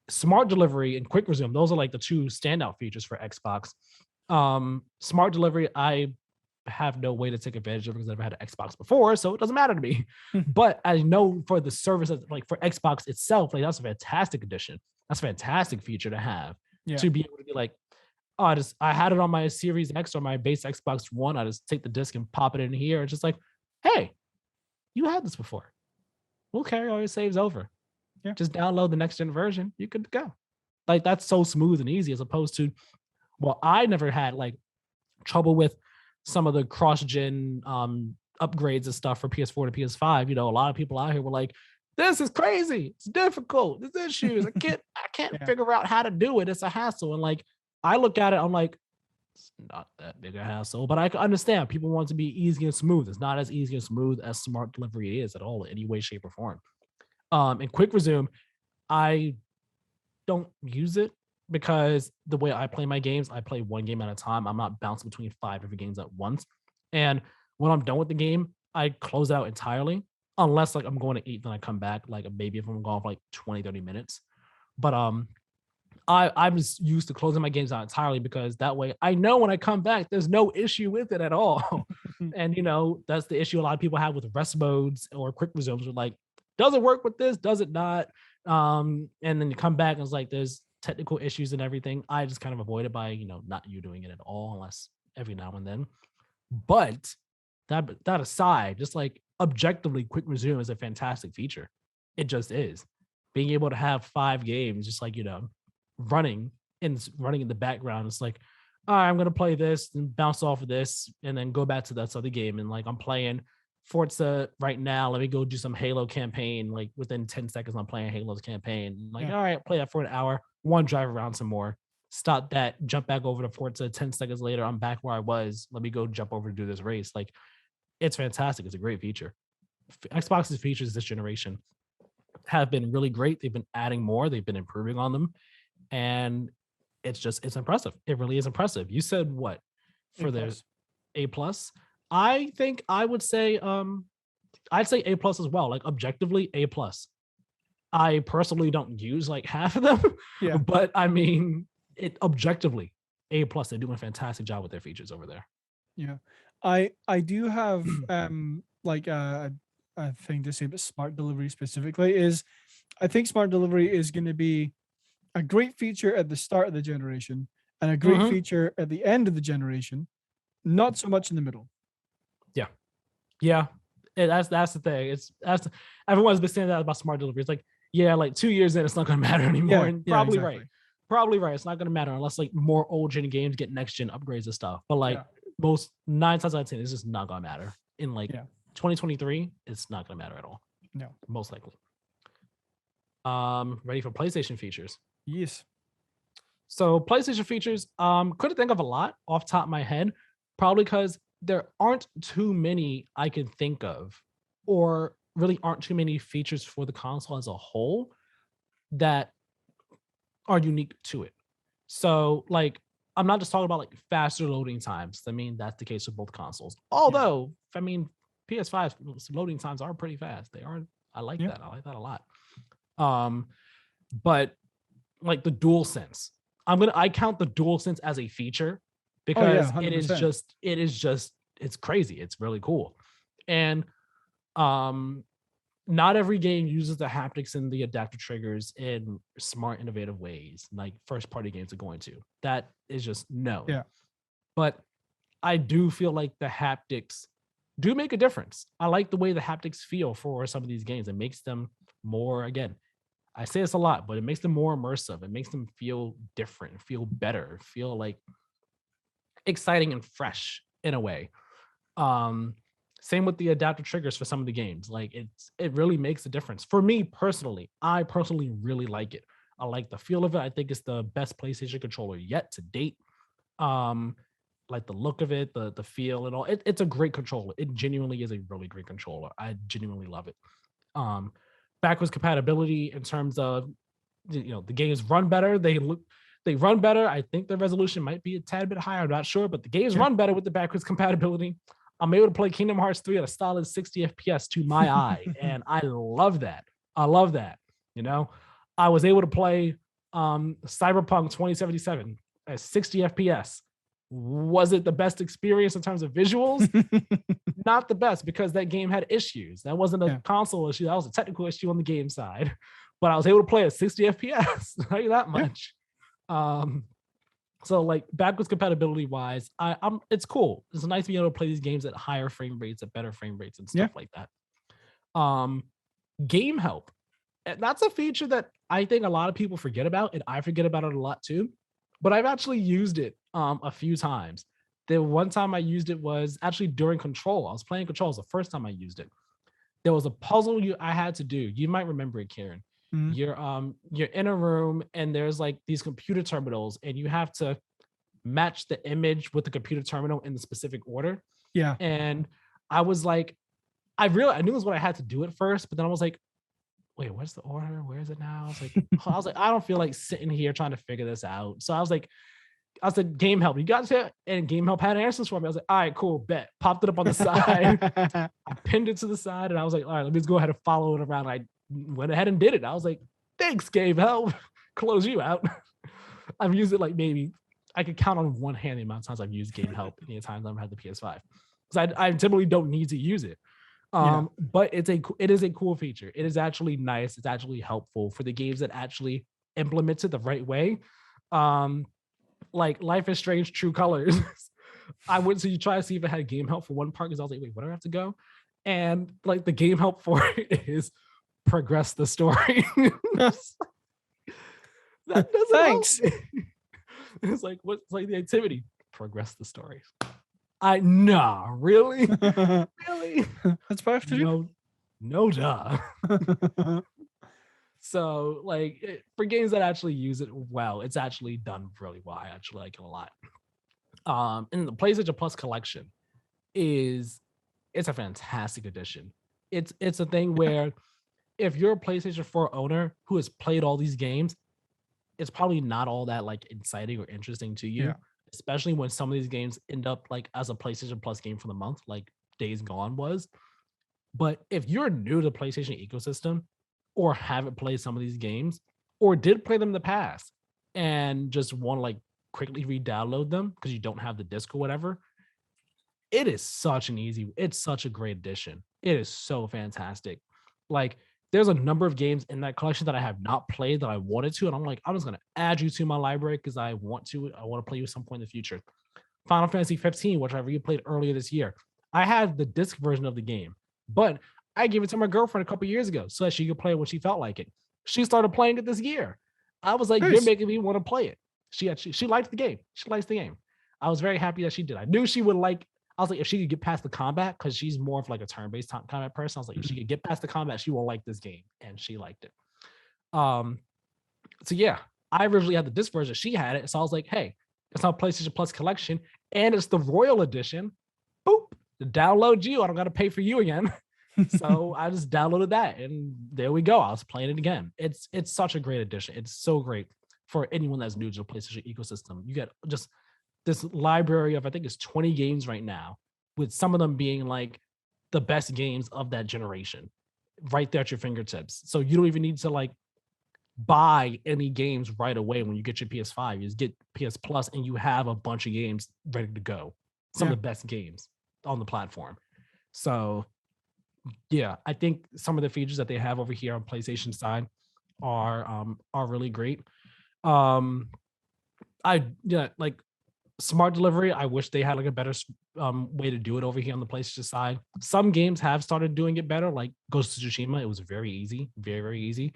Smart delivery and quick resume, those are like the two standout features for Xbox. Smart delivery, I have no way to take advantage of because I've never had an Xbox before, so it doesn't matter to me. But I know for the service, like for Xbox itself, like that's a fantastic addition. That's a fantastic feature to have, to be able to be like, oh, I had it on my Series X or my base Xbox One. I just take the disc and pop it in here. It's just like, hey, you had this before. We'll carry all your saves over. Yeah. Just download the next gen version. You could go. Like that's so smooth and easy as opposed to, well, I never had like trouble with some of the cross-gen upgrades and stuff for PS4 to PS5. A lot of people out here were like, this is crazy. It's difficult. There's issues. I can't figure out how to do it. It's a hassle. And like, I look at it, I'm like, it's not that big a hassle, but I can understand people want it to be easy and smooth. It's not as easy and smooth as smart delivery is at all in any way, shape, or form. And quick resume, I don't use it because the way I play my games, I play one game at a time. I'm not bouncing between 5 different games at once. And when I'm done with the game, I close it out entirely. Unless like I'm going to eat, then I come back. Like maybe if I'm gone for like 20, 30 minutes. But I'm just used to closing my games out entirely because that way I know when I come back, there's no issue with it at all. And you know, that's the issue a lot of people have with rest modes or quick resumes. Are like, does it work with this? Does it not? And then you come back and it's like there's technical issues and everything. I just kind of avoid it by, you know, not you doing it at all, unless every now and then. But that aside, just like objectively, quick resume is a fantastic feature. It just is. Being able to have 5 games, just like, you know, running in the background. It's like, all right, I'm gonna play this and bounce off of this and then go back to that other game. And like I'm playing Forza right now. Let me go do some Halo campaign. Like within 10 seconds, I'm playing Halo's campaign. Like, all right, play that for an hour, one drive around some more. Stop that, jump back over to Forza. 10 seconds later, I'm back where I was. Let me go jump over to do this race. Like, it's fantastic. It's a great feature. Xbox's features this generation have been really great. They've been adding more. They've been improving on them. And it's impressive. It really is impressive. You said what for the A+? I think I would say, I'd say A+ as well. Like objectively, A+. I personally don't use like half of them, but I mean, it objectively A+. They do a fantastic job with their features over there. Yeah, I do have like a thing to say about smart delivery specifically. Is I think smart delivery is going to be a great feature at the start of the generation and a great feature at the end of the generation, not so much in the middle. Yeah. That's the thing. Everyone's been saying that about smart delivery. It's like, yeah, like 2 years in, it's not going to matter anymore. And probably exactly. Right. Probably right. It's not going to matter unless like more old gen games get next gen upgrades and stuff. But like most 9 times out of 10, it's just not going to matter. In like 2023, it's not going to matter at all. No, most likely. Ready for PlayStation features? Yes. So PlayStation features, couldn't think of a lot off the top of my head, probably because there aren't too many I can think of, or really aren't too many features for the console as a whole that are unique to it. So like, I'm not just talking about like faster loading times. I mean, that's the case with both consoles. Although, I mean, PS5 loading times are pretty fast. They are. I like that. I like that a lot. But like the DualSense, I count the DualSense as a feature because it is just it's crazy. It's really cool. And not every game uses the haptics and the adaptive triggers in smart, innovative ways, like first-party games are going to. That is just no. Yeah. But I do feel like the haptics do make a difference. I like the way the haptics feel for some of these games. It makes them more, again, I say this a lot, but it makes them more immersive. It makes them feel different, feel better, feel like exciting and fresh in a way. Same with the adaptive triggers for some of the games. Like it really makes a difference. For me personally, I personally really like it. I like the feel of it. I think it's the best PlayStation controller yet to date. Like the look of it, the feel and all. It's a great controller. It genuinely is a really great controller. I genuinely love it. Backwards compatibility in terms of, you know, the games run better. They run better. I think the resolution might be a tad bit higher. I'm not sure, but the games run better with the backwards compatibility. I'm able to play Kingdom Hearts 3 at a solid 60 FPS to my eye, and I love that. I love that. You know, I was able to play Cyberpunk 2077 at 60 FPS. Was it the best experience in terms of visuals? Not the best, because that game had issues. That wasn't a console issue. That was a technical issue on the game side. But I was able to play at 60 FPS. I'll tell you that much. So like backwards compatibility wise, it's cool. It's nice to be able to play these games at higher frame rates, at better frame rates and stuff like that. Game help. And that's a feature that I think a lot of people forget about, and I forget about it a lot too. But I've actually used it a few times. The one time I used it was actually during Control. I was playing Control. It was the first time I used it. there was a puzzle I had to do. You might remember it, Keiran. Mm. You're in a room and there's like these computer terminals, and you have to match the image with the computer terminal in the specific order. Yeah. And I was like, I knew it was what I had to do at first, but then I was like, wait, what's the order? Where is it now? I was like, I don't feel like sitting here trying to figure this out. So I said, game help. You got it? And game help had answers for me. I was like, all right, cool, bet. Popped it up on the side. I pinned it to the side, and I was like, all right, let me just go ahead and follow it around. I went ahead and did it. I was like, thanks, game help. Close you out. I've used it like maybe I could count on one hand the amount of times I've used game help any times I've had the PS5. Because I typically don't need to use it. But it is a cool feature. It is actually nice. It's actually helpful for the games that actually implements it the right way. Like Life is Strange True Colors. I went to try to see if it had game help for one part because I was like, wait, where do I have to go? And like the game help for it is progress the story. Thanks. It's like, what's like the activity? Progress the story. Really? Really? That's what I have to do. No, duh. So, like, for games that actually use it well, it's actually done really well. I actually like it a lot. And the PlayStation Plus collection it's a fantastic addition. It's a thing where if you're a PlayStation 4 owner who has played all these games, it's probably not all that like exciting or interesting to you. Especially when some of these games end up like as a PlayStation Plus game for the month, like Days Gone was. But if you're new to the PlayStation ecosystem or haven't played some of these games or did play them in the past and just want to like quickly re-download them because you don't have the disc or whatever, it's such a great addition. It is so fantastic. Like there's a number of games in that collection that I have not played that I wanted to. And I'm like, I'm just going to add you to my library because I want to play you at some point in the future. Final Fantasy 15, which I replayed earlier this year. I had the disc version of the game, but I gave it to my girlfriend a couple years ago so that she could play it when she felt like it. She started playing it this year. I was like, You're making me want to play it. She liked the game. She likes the game. I was very happy that she did. I knew she would like. I was like, if she could get past the combat, because she's more of like a turn-based combat person. I was like, if she could get past the combat, she will like this game, and she liked it. So yeah, I originally had the disc version. She had it, so I was like, hey, it's not PlayStation Plus collection, and it's the Royal Edition. Boop, to download you. I don't got to pay for you again. So I just downloaded that, and there we go. I was playing it again. It's such a great addition. It's so great for anyone that's new to the PlayStation ecosystem. You get just this library of I think it's 20 games right now, with some of them being like the best games of that generation, right there at your fingertips. So you don't even need to like buy any games right away when you get your PS5. You just get PS Plus, and you have a bunch of games ready to go. Some of the best games on the platform. So yeah, I think some of the features that they have over here on PlayStation side are really great. Like smart delivery. I wish they had like a better way to do it over here on the PlayStation side. Some games have started doing it better, like Ghost of Tsushima. It was very easy, very, very easy.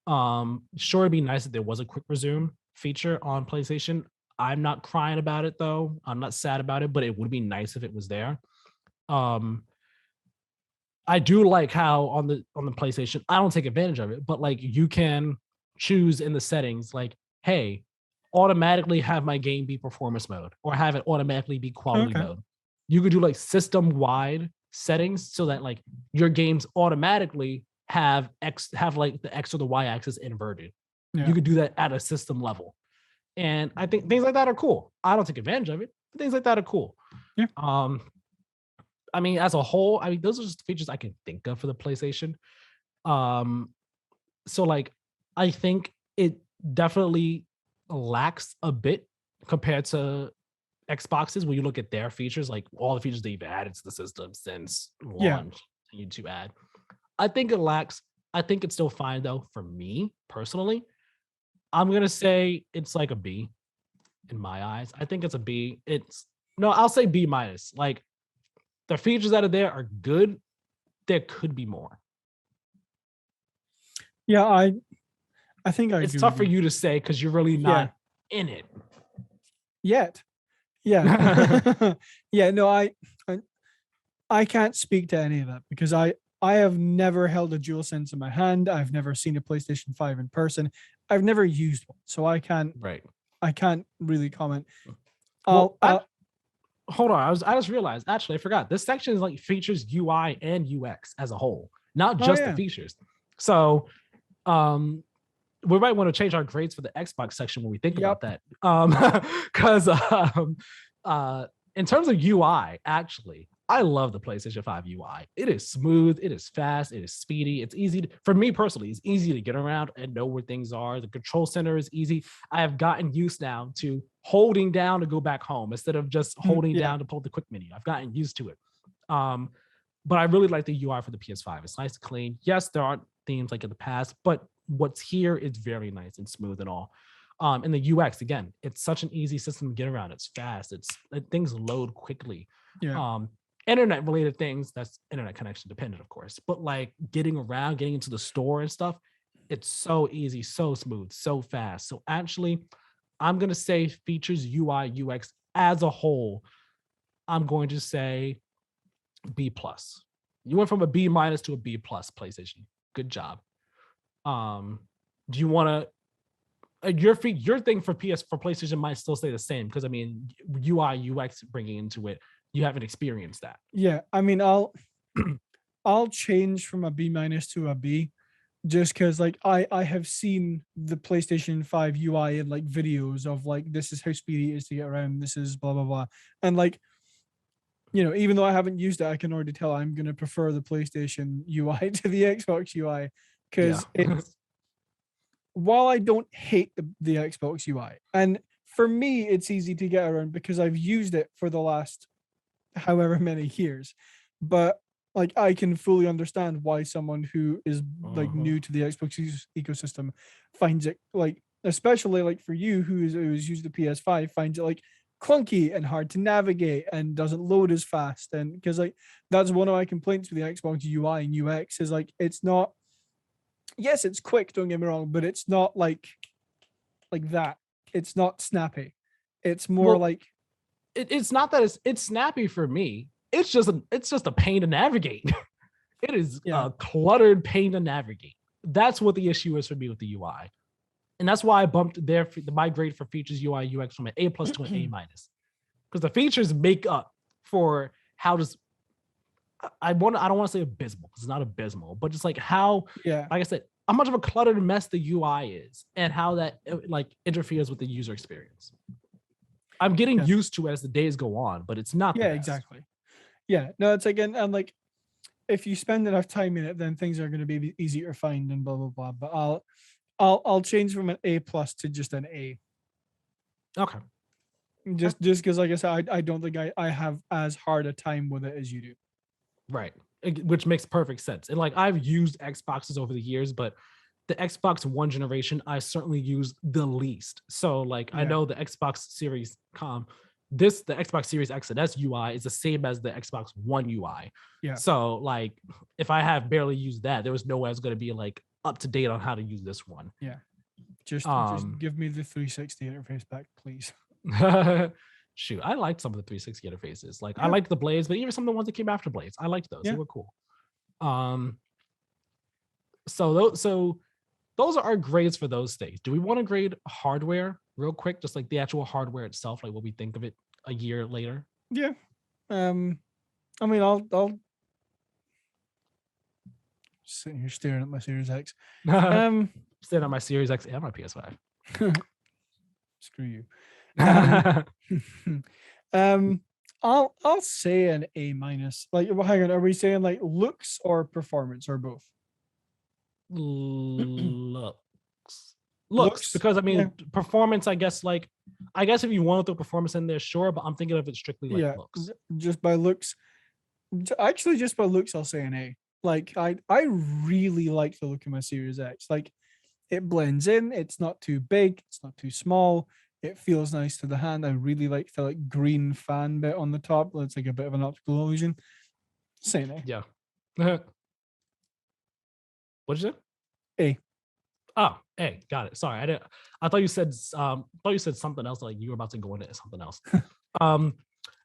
Sure, it'd be nice if there was a quick resume feature on PlayStation. I'm not crying about it though. I'm not sad about it, but it would be nice if it was there. I do like how on the PlayStation, I don't take advantage of it, but like you can choose in the settings, like, hey, automatically have my game be performance mode or have it automatically be quality mode. You could do like system wide settings so that like your games automatically have like the X or the Y axis inverted. You could do that at a system level. And I think things like that are cool. I don't take advantage of it, but things like that are cool. Yeah. I mean, as a whole, I mean, those are just features I can think of for the PlayStation. So like, I think it definitely lacks a bit compared to Xboxes when you look at their features, like all the features they've added to the system since launch. You to add. I think it lacks. I think it's still fine though. For me personally, I'm gonna say it's like a B in my eyes. I think it's a B. I'll say B minus. Like the features that are there are good. There could be more. Yeah, I think it's tough for you to say because you're really not in it yet. Yeah. Yeah, no, I can't speak to any of that because I I have never held a DualSense in my hand. I've never seen a PlayStation 5 in person. I've never used one, so I can't really comment. Hold on, I just realized, actually I forgot, this section is like features UI and UX as a whole, not just the features. So we might want to change our grades for the Xbox section when we think about that. Because in terms of UI, actually, I love the PlayStation 5 UI. It is smooth, it is fast, it is speedy. It's easy for me personally. It's easy to get around and know where things are. The control center is easy. I have gotten used now to holding down to go back home instead of just holding down to pull the quick menu. I've gotten used to it. But I really like the UI for the PS5. It's nice and clean. Yes, there aren't themes like in the past, but what's here is very nice and smooth and all. And the UX, again, it's such an easy system to get around. It's fast. Things load quickly. Internet related things, that's internet connection dependent, of course, but like getting around, getting into the store and stuff, it's so easy, so smooth, so fast. So actually, I'm going to say features UI, UX as a whole, I'm going to say B+. You went from a B- to a B+, PlayStation. Good job. Do you want to, your thing for PlayStation might still stay the same, because I mean, UI, UX bringing into it, you haven't experienced that. Yeah, I mean, I'll change from a B- to a B, just because like I have seen the PlayStation 5 UI in like videos of like, this is how speedy it is to get around, this is blah blah blah, and like, you know, even though I haven't used it, I can already tell I'm gonna prefer the PlayStation UI to the Xbox UI, because it's while I don't hate the Xbox UI, and for me it's easy to get around because I've used it for the last however many years, but like I can fully understand why someone who is like new to the Xbox ecosystem finds it, like, especially like for you who's used the PS5, finds it like clunky and hard to navigate and doesn't load as fast. And because like that's one of my complaints with the Xbox UI and UX is like, it's not, yes, it's quick, don't get me wrong, but it's not like that. It's not snappy. It's more like it's not that it's snappy for me. It's just a pain to navigate. It is a cluttered pain to navigate. That's what the issue is for me with the UI. And that's why I bumped my grade for features UI UX from an A+ to an A-, because the features make up for how does I don't want to say abysmal, because it's not abysmal, but just like how, like I said, how much of a cluttered mess the UI is and how that like interferes with the user experience. I'm getting used to it as the days go on, but it's not. Exactly. Yeah, no, it's again, and like if you spend enough time in it, then things are going to be easier to find and blah blah blah. But I'll change from an A+ to just an A. Okay. Just because, like I said, I don't think I have as hard a time with it as you do. Right, which makes perfect sense. And like I've used Xboxes over the years, but the Xbox One generation, I certainly used the least. So like I know the Xbox Series the Xbox Series X and S UI is the same as the Xbox One UI. Yeah. So like if I have barely used that, there was no way I was going to be like up to date on how to use this one. Yeah. Just give me the 360 interface back, please. Shoot, I liked some of the 360 interfaces. Like I liked the Blades, but even some of the ones that came after Blades, I liked those. They were cool. So those are our grades for those things. Do we want to grade hardware real quick? Just like the actual hardware itself, like what we think of it a year later? Yeah. I mean, I'll sitting here staring at my Series X. Staring at my Series X and my PS5. Screw you. I'll say an A-. Like, well, hang on, are we saying like looks or performance or both? Looks, because I mean performance, I guess if you want to throw performance in there, sure, but I'm thinking of it strictly like looks. Just by looks, actually just by looks, I'll say an A. Like I really like the look of my Series X. Like it blends in, it's not too big, it's not too small, it feels nice to the hand. I really like the like green fan bit on the top. It's like a bit of an optical illusion. Say an A. Yeah. What'd you say? A. Oh, A. Got it. Sorry, I thought you said something else. Like you were about to go into something else.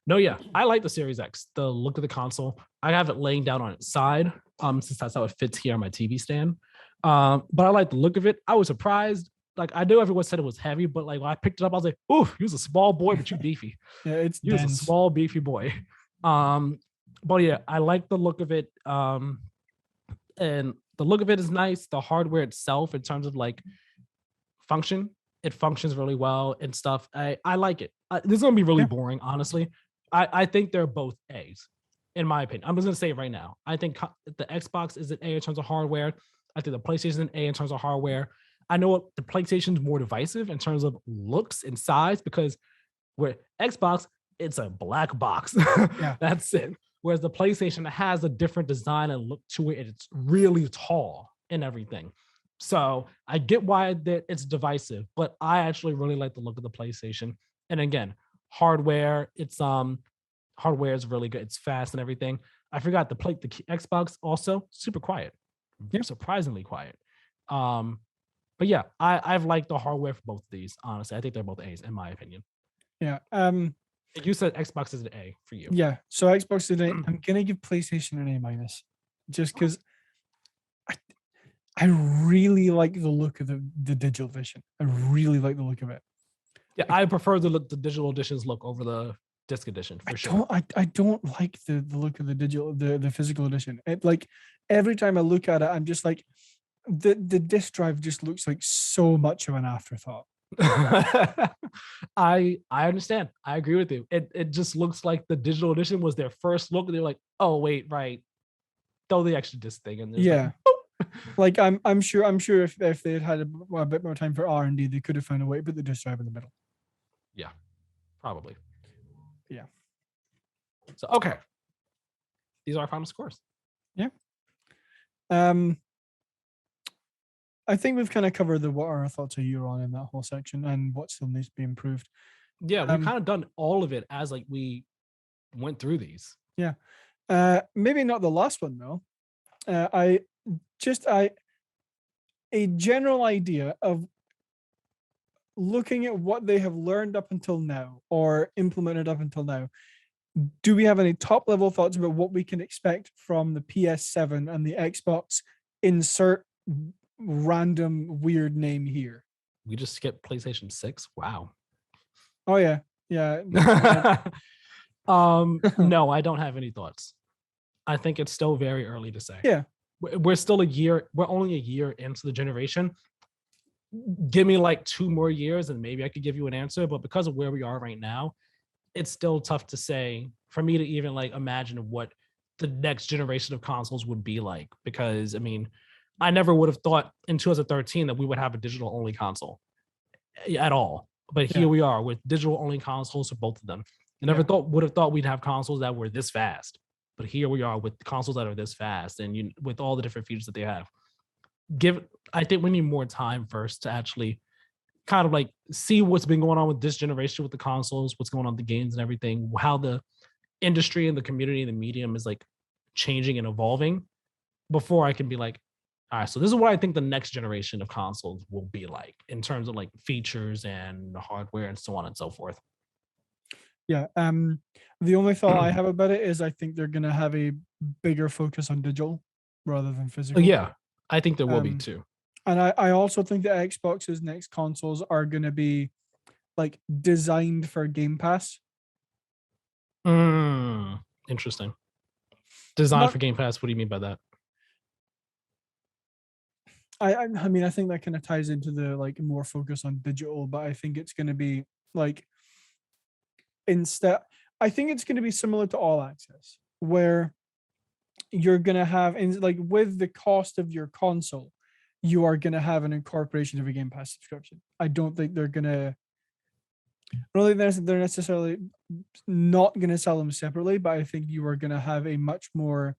No, yeah, I like the Series X. The look of the console. I have it laying down on its side, since that's how it fits here on my TV stand. But I like the look of it. I was surprised. Like I knew everyone said it was heavy, but like when I picked it up, I was like, "Ooh, he was a small boy, but you beefy." Yeah, it's He was a dense. small, beefy boy. But yeah, I like the look of it. And the look of it is nice. The hardware itself, in terms of like function, it functions really well and stuff. I like it. This is gonna be really boring, honestly. I think they're both A's, in my opinion. I'm just gonna say it right now. I think the Xbox is an A in terms of hardware. I think the PlayStation is an A in terms of hardware. I know the PlayStation is more divisive in terms of looks and size, because where Xbox, it's a black box. Yeah. That's it. Whereas the PlayStation has a different design and look to it. It's really tall and everything. So I get why it's divisive, but I actually really like the look of the PlayStation. And again, hardware, hardware is really good. It's fast and everything. I forgot the Xbox also super quiet. Yeah. Surprisingly quiet. But yeah, I've liked the hardware for both of these. Honestly, I think they're both A's in my opinion. Yeah. You said Xbox is an A for you. Yeah. So Xbox is an A. I'm gonna give PlayStation an A minus, just because I really like the look of the digital edition. I really like the look of it. Yeah, I prefer the digital editions look over the disc edition for sure. I don't like the look of the physical edition. It, like every time I look at it, I'm just like the disc drive just looks like so much of an afterthought. I understand. I agree with you. It just looks like the digital edition was their first look, and they're like, oh wait, right. Throw the extra disc thing in there. Yeah. Like I'm sure if they had a bit more time for R&D, they could have found a way to put the disc drive in the middle. Yeah, probably. Yeah. So okay, these are our final scores. Yeah. I think we've kind of covered what our thoughts are you on in that whole section and what still needs to be improved. Yeah, we've kind of done all of it as like we went through these. Yeah. Maybe not the last one though. A general idea of looking at what they have learned up until now or implemented up until now. Do we have any top level thoughts about what we can expect from the PS7 and the Xbox? Insert random weird name here. We just skipped PlayStation 6. Wow. Oh yeah. Yeah. No, I don't have any thoughts. I think it's still very early to say. Yeah. We're only a year into the generation. Give me like 2 more years and maybe I could give you an answer. But because of where we are right now, it's still tough to say for me to even like imagine what the next generation of consoles would be like. Because I mean, I never would have thought in 2013 that we would have a digital only console at all. But here we are with digital only consoles for both of them. I never would have thought we'd have consoles that were this fast. But here we are with consoles that are this fast and with all the different features that they have. I think we need more time first to actually kind of like see what's been going on with this generation with the consoles, what's going on with the games and everything, how the industry and the community and the medium is like changing and evolving before I can be like, all right, so this is what I think the next generation of consoles will be like in terms of like features and hardware and so on and so forth. Yeah. The only thought I have about it is I think they're gonna have a bigger focus on digital rather than physical. Yeah, I think there will be too. And I also think that Xbox's next consoles are gonna be like designed for Game Pass. Interesting. Designed for Game Pass. What do you mean by that? I mean, I think that kind of ties into the like more focus on digital, but I think it's gonna be like I think it's going to be similar to All Access, where you're going to have, like with the cost of your console, you are going to have an incorporation of a Game Pass subscription. I don't think they're going to, I don't think they're necessarily not going to sell them separately, but I think you are going to have a much more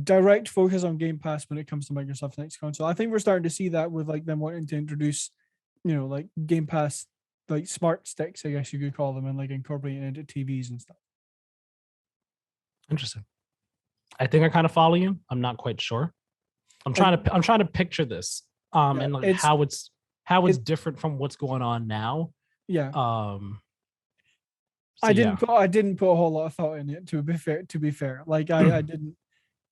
direct focus on Game Pass when it comes to Microsoft's next console. I think we're starting to see that with like them wanting to introduce, like Game Pass, like smart sticks, I guess you could call them, and like incorporating it into TVs and stuff. Interesting. I think I kind of follow you. I'm not quite sure. I'm trying to picture this, and like how it's different from what's going on now. Yeah. So, I didn't put a whole lot of thought in it. To be fair, like I didn't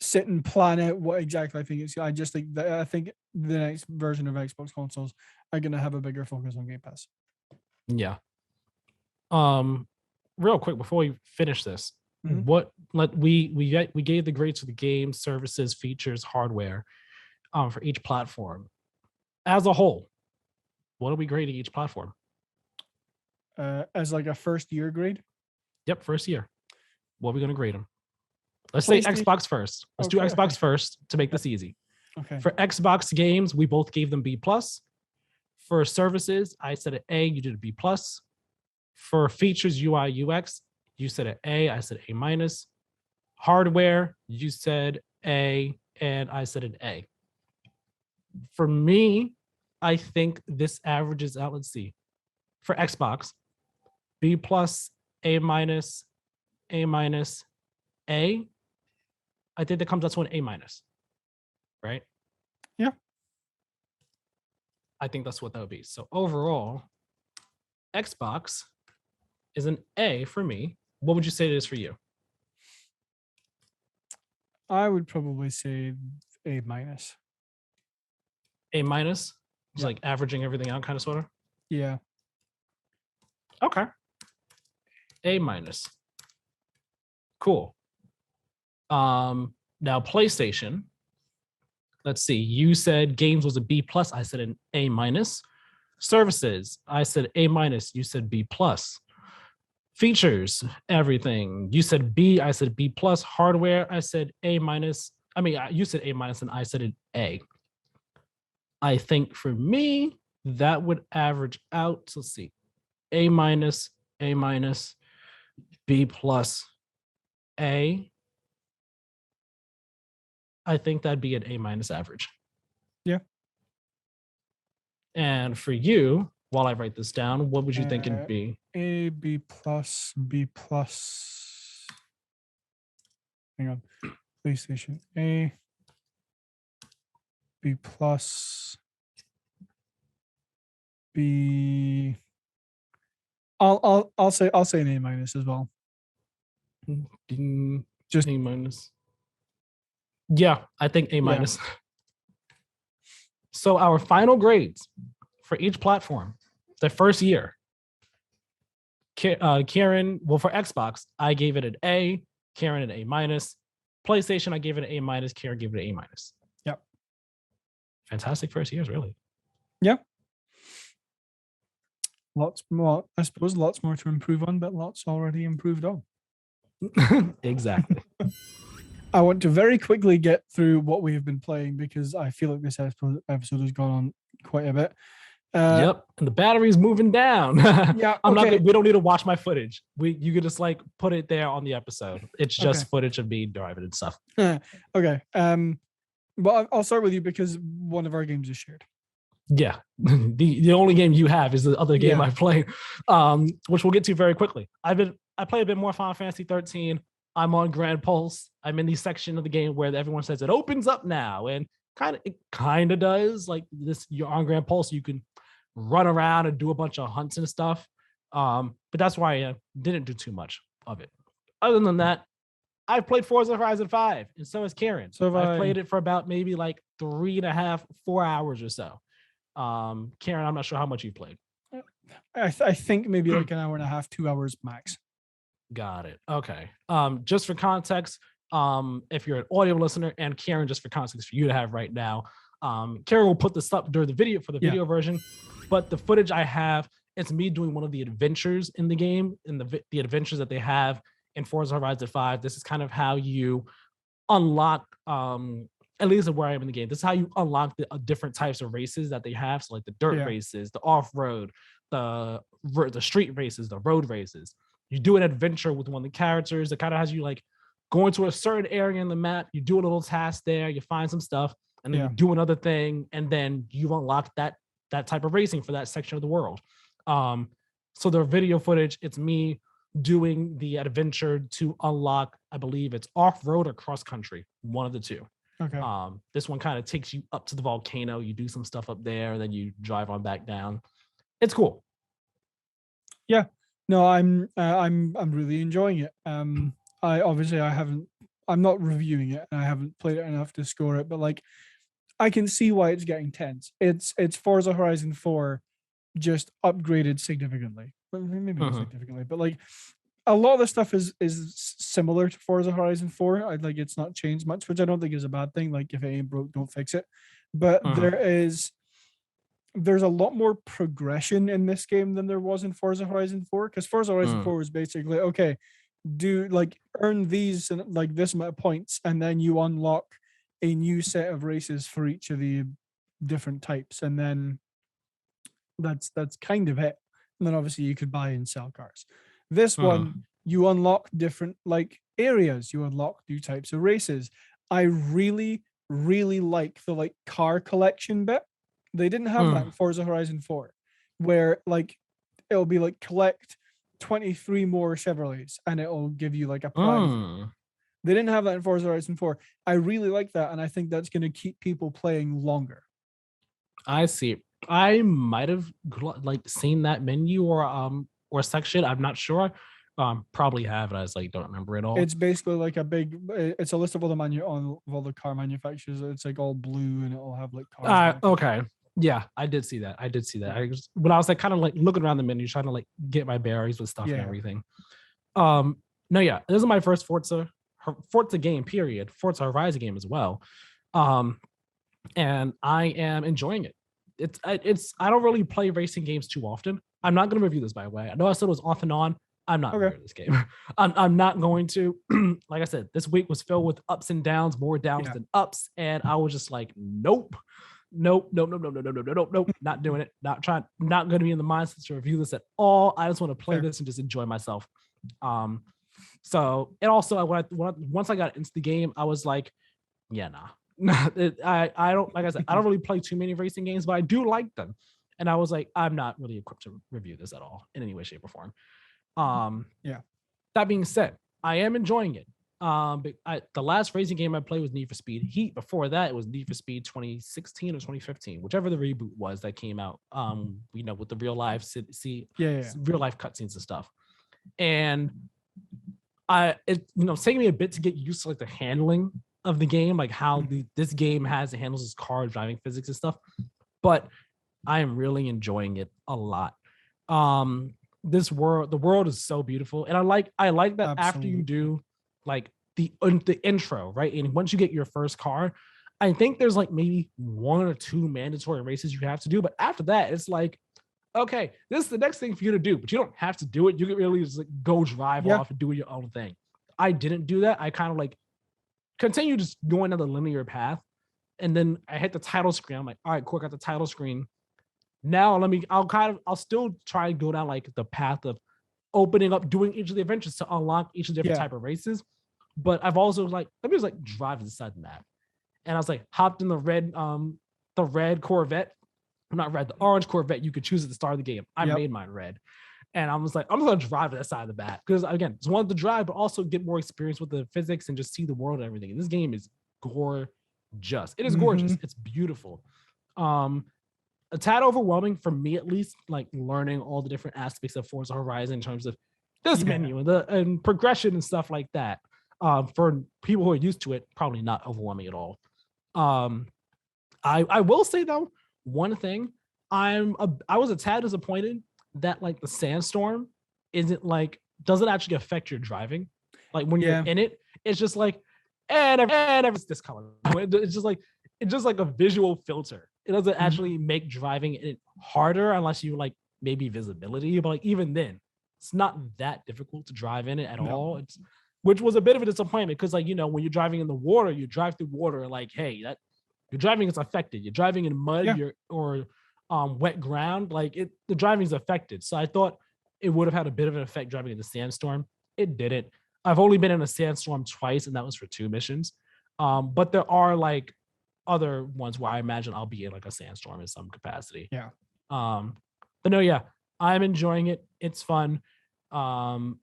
sit and plan out what exactly I think it's. I just think that I think the next version of Xbox consoles are going to have a bigger focus on Game Pass. Yeah. Real quick before we finish this, we gave the grades for the games, services, features, hardware, for each platform. As a whole, what are we grading each platform? As like a first year grade? Yep, first year. What are we going to grade them? Let's say Xbox first. Let's do Xbox first to make this easy. Okay. For Xbox games, we both gave them B+. For services, I said an A, you did a B+. For features, UI, UX, you said an A, I said A-. Hardware, you said A, and I said an A. For me, I think this averages out, let's see. For Xbox, B+, A-, A-, A. I think that comes out to an A-, right? Yeah. I think that's what that would be. So overall, Xbox is an A for me. What would you say it is for you? I would probably say A-. A-? It's like averaging everything out, kind of, sort of? Yeah. Okay. A-. Cool. Now PlayStation. Let's see. You said games was a B+. I said an A-. Services, I said A-. You said B+. Features, everything. You said B. I said B+. Hardware, I said A-. I mean, you said A- and I said an A. I think for me, that would average out. Let's see. A-, A-, B+, A. I think that'd be an A- average. Yeah. And for you, while I write this down, what would you think it'd be? A, B+, B+. Hang on. PlayStation A, B+, B. I'll say an A- as well. Just A-. Yeah, I think A-. Yeah. So our final grades for each platform, the first year. Keiran, well, for Xbox, I gave it an A, Keiran an A-. PlayStation, I gave it an A-, Keiran gave it an A-. Yep. Fantastic first years, really. Yeah. Lots more, I suppose, lots more to improve on, but lots already improved on. Exactly. I want to very quickly get through what we have been playing because I feel like this episode has gone on quite a bit. Yep, and the battery's moving down. Yeah, we don't need to watch my footage. You could just like put it there on the episode. It's just footage of me driving and stuff. Okay. Well, I'll start with you because one of our games is shared. Yeah, the only game you have is the other game I play, which we'll get to very quickly. I play a bit more Final Fantasy 13. I'm on Grand Pulse. I'm in the section of the game where everyone says it opens up now, and it kind of does. Like this, you're on Grand Pulse, you can run around and do a bunch of hunts and stuff. But that's why I didn't do too much of it. Other than that, I've played Forza Horizon 5, and so has Keiran. So I've played it for about maybe like 3.5, 4 hours or so. Keiran, I'm not sure how much you played. I think maybe like an hour and a half, 2 hours max. Got it. Okay. Just for context, if you're an audio listener, and Keiran, just for context for you to have right now, Keiran will put this up during the video for the video version, but the footage I have, it's me doing one of the adventures in the game, in the adventures that they have in Forza Horizon 5. This is kind of how you unlock, at least where I am in the game, this is how you unlock the different types of races that they have. So like the dirt races, the off-road, the street races, the road races. You do an adventure with one of the characters that kind of has you like go into a certain area in the map. You do a little task there, you find some stuff, and then you do another thing, and then you unlock that type of racing for that section of the world. So the video footage, it's me doing the adventure to unlock, I believe it's off-road or cross-country, one of the two. Okay. This one kind of takes you up to the volcano. You do some stuff up there, and then you drive on back down. It's cool. Yeah. No, I'm really enjoying it. I'm not reviewing it, and I haven't played it enough to score it, but like I can see why it's getting tense. It's Forza Horizon 4 just upgraded significantly. Maybe not significantly, but like a lot of the stuff is similar to Forza Horizon 4. I like it's not changed much, which I don't think is a bad thing. Like if it ain't broke, don't fix it. But there's a lot more progression in this game than there was in Forza Horizon 4, because Forza Horizon 4 was basically okay, do like earn these like this amount of points, and then you unlock a new set of races for each of the different types, and then that's kind of it. And then obviously you could buy and sell cars. This one, you unlock different like areas, you unlock new types of races. I really, really like the like car collection bit. They didn't have that in Forza Horizon 4, where like it'll be like collect 23 more Chevrolets and it'll give you like a prize. They didn't have that in Forza Horizon 4. I really like that, and I think that's going to keep people playing longer. I see. I might have like seen that menu or section. I'm not sure. Probably have, and I just like don't remember it all. It's basically like it's a list of all the car manufacturers. It's like all blue, and it'll have like cars. Okay. Yeah, I did see that. When I was like kind of like looking around the menu, trying to like get my bearings with stuff and everything. No, yeah, this is my first Forza game, period. Forza Horizon game as well. And I am enjoying it. I don't really play racing games too often. I'm not going to review this, by the way. I know I said it was off and on. I'm not reviewing this game. I'm not going to. Like I said, this week was filled with ups and downs, more downs than ups, and I was just like, nope, not doing it. Not going to be in the mindset to review this at all. I just want to play this and just enjoy myself. So, and also once I got into the game, I was like, yeah, nah. I don't, like I said, I don't really play too many racing games, but I do like them. And I was like, I'm not really equipped to review this at all in any way, shape, or form. That being said, I am enjoying it. The last racing game I played was Need for Speed Heat. Before that, it was Need for Speed 2016 or 2015, whichever the reboot was that came out. With the real life real life cutscenes and stuff. And it's taking me a bit to get used to like the handling of the game, like how this game handles its car driving physics and stuff. But I am really enjoying it a lot. The world is so beautiful, and I like that. Absolutely. After you do like the intro, right, and once you get your first car, I think there's like maybe 1 or 2 mandatory races you have to do, but after that it's like, okay, this is the next thing for you to do, but you don't have to do it. You can really just like go drive off and do your own thing. I didn't do that. I kind of like continue just going down the linear path, and then I hit the title screen. I'm like, all right, cool, got the title screen. Now I'll still try and go down like the path of opening up, doing each of the adventures to unlock each of the different type of races. But I've also like, let me just like drive inside the map. And I was like, hopped in the red Corvette. Not red, the orange Corvette you could choose at the start of the game. I made mine red. And I was like, I'm just gonna drive to that side of the back. Because again, it's wanted to drive, but also get more experience with the physics and just see the world and everything. And this game is gorgeous. It is gorgeous. It's beautiful. A tad overwhelming for me, at least, like learning all the different aspects of Forza Horizon in terms of this menu and progression and stuff like that. For people who are used to it, probably not overwhelming at all. I will say though, one thing, I was a tad disappointed that like the sandstorm doesn't actually affect your driving. Like when you're in it, it's just like and it's this color. It's just like a visual filter. It doesn't actually make driving it harder unless you like maybe visibility, but like even then, it's not that difficult to drive in it at all. Which was a bit of a disappointment because like when you're driving in the water, you drive through water like, hey, that your driving is affected. You're driving in mud or wet ground, like the driving is affected. So I thought it would have had a bit of an effect driving in the sandstorm. It didn't. I've only been in a sandstorm twice, and that was for 2 missions. But there are like other ones where I imagine I'll be in like a sandstorm in some capacity. But no, I'm enjoying it. It's fun. I'll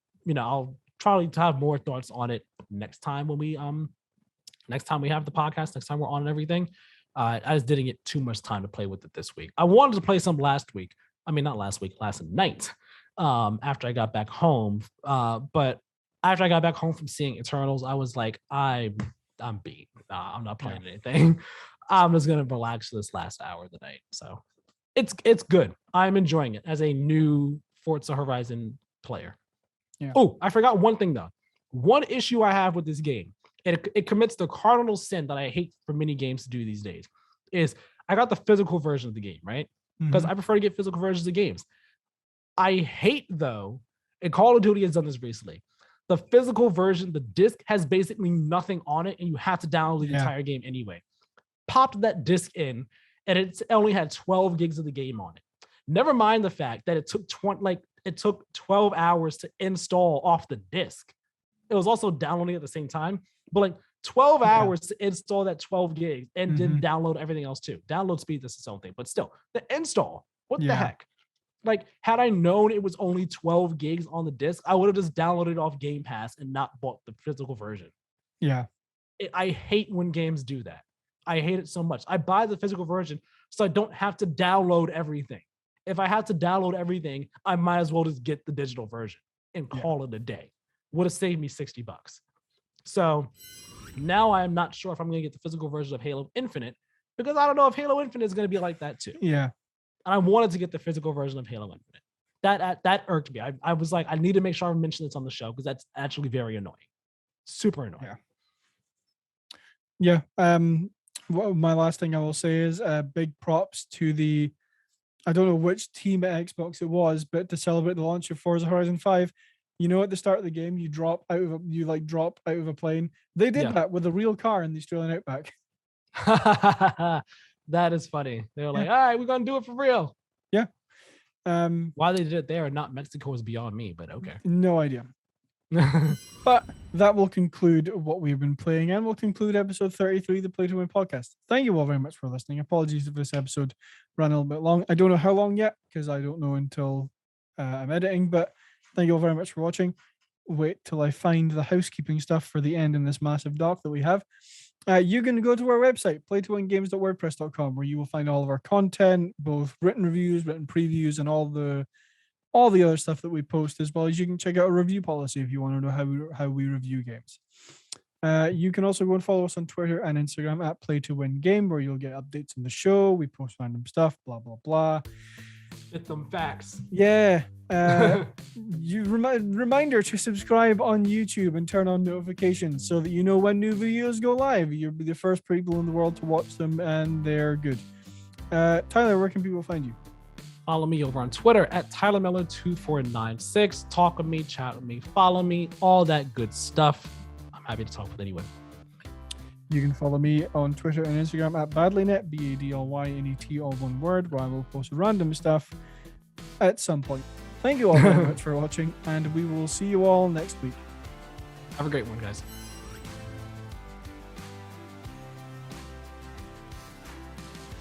probably have more thoughts on it next time when we have the podcast, next time we're on and everything. I just didn't get too much time to play with it this week. I wanted to play some last night. after I got back home. But after I got back home from seeing Eternals, I was like, I'm beat. Nah, I'm not playing anything. I'm just gonna relax this last hour of the night. So it's good. I'm enjoying it as a new Forza Horizon player. Yeah. Oh, I forgot one thing though. One issue I have with this game, it commits the cardinal sin that I hate for many games to do these days, is I got the physical version of the game, right? Because I prefer to get physical versions of games. I hate though, and Call of Duty has done this recently. The physical version, the disc has basically nothing on it, and you have to download the entire game anyway. Popped that disc in, and it only had 12 gigs of the game on it. Never mind the fact that it took 12 hours to install off the disc. It was also downloading at the same time, but like 12 hours to install that 12 gigs and then download everything else too. Download speed, this is its own thing, but still, the install, what the heck? Like, had I known it was only 12 gigs on the disc, I would have just downloaded off Game Pass and not bought the physical version. Yeah. I hate when games do that. I hate it so much. I buy the physical version so I don't have to download everything. If I have to download everything, I might as well just get the digital version and call it a day. Would have saved me $60. So now I'm not sure if I'm going to get the physical version of Halo Infinite, because I don't know if Halo Infinite is going to be like that too. Yeah. And I wanted to get the physical version of Halo Infinite. That irked me. I was like, I need to make sure I mention this on the show because that's actually very annoying. Super annoying. Yeah. Well, my last thing I will say is big props to I don't know which team at Xbox it was, but to celebrate the launch of Forza Horizon 5, you know, at the start of the game, you drop out of a plane. They did that with a real car in the Australian Outback. That is funny. They were like, all right, we're going to do it for real. Yeah. Why they did it there and not Mexico is beyond me, but okay. No idea. But that will conclude what we've been playing, and we'll conclude episode 33 of the Play to Win podcast. Thank you all very much for listening. Apologies if this episode ran a little bit long. I don't know how long yet because I don't know until I'm editing, but thank you all very much for watching. Wait till I find the housekeeping stuff for the end in this massive doc that we have. You can go to our website, playtowingames.wordpress.com, where you will find all of our content, both written reviews, written previews, and all the other stuff that we post, as well as you can check out a review policy if you want to know how we review games. You can also go and follow us on Twitter and Instagram at PlayToWinGame, where you'll get updates on the show. We post random stuff, blah, blah, blah. Get them facts. Yeah. Reminder to subscribe on YouTube and turn on notifications so that you know when new videos go live. You'll be the first people in the world to watch them, and they're good. Tyler, where can people find you? Follow me over on Twitter at TylerMiller2496. Talk with me, chat with me, follow me, all that good stuff. I'm happy to talk with anyone. You can follow me on Twitter and Instagram at Badlynet, BADLYNET, all one word, where I will post random stuff at some point. Thank you all very much for watching, and we will see you all next week. Have a great one, guys.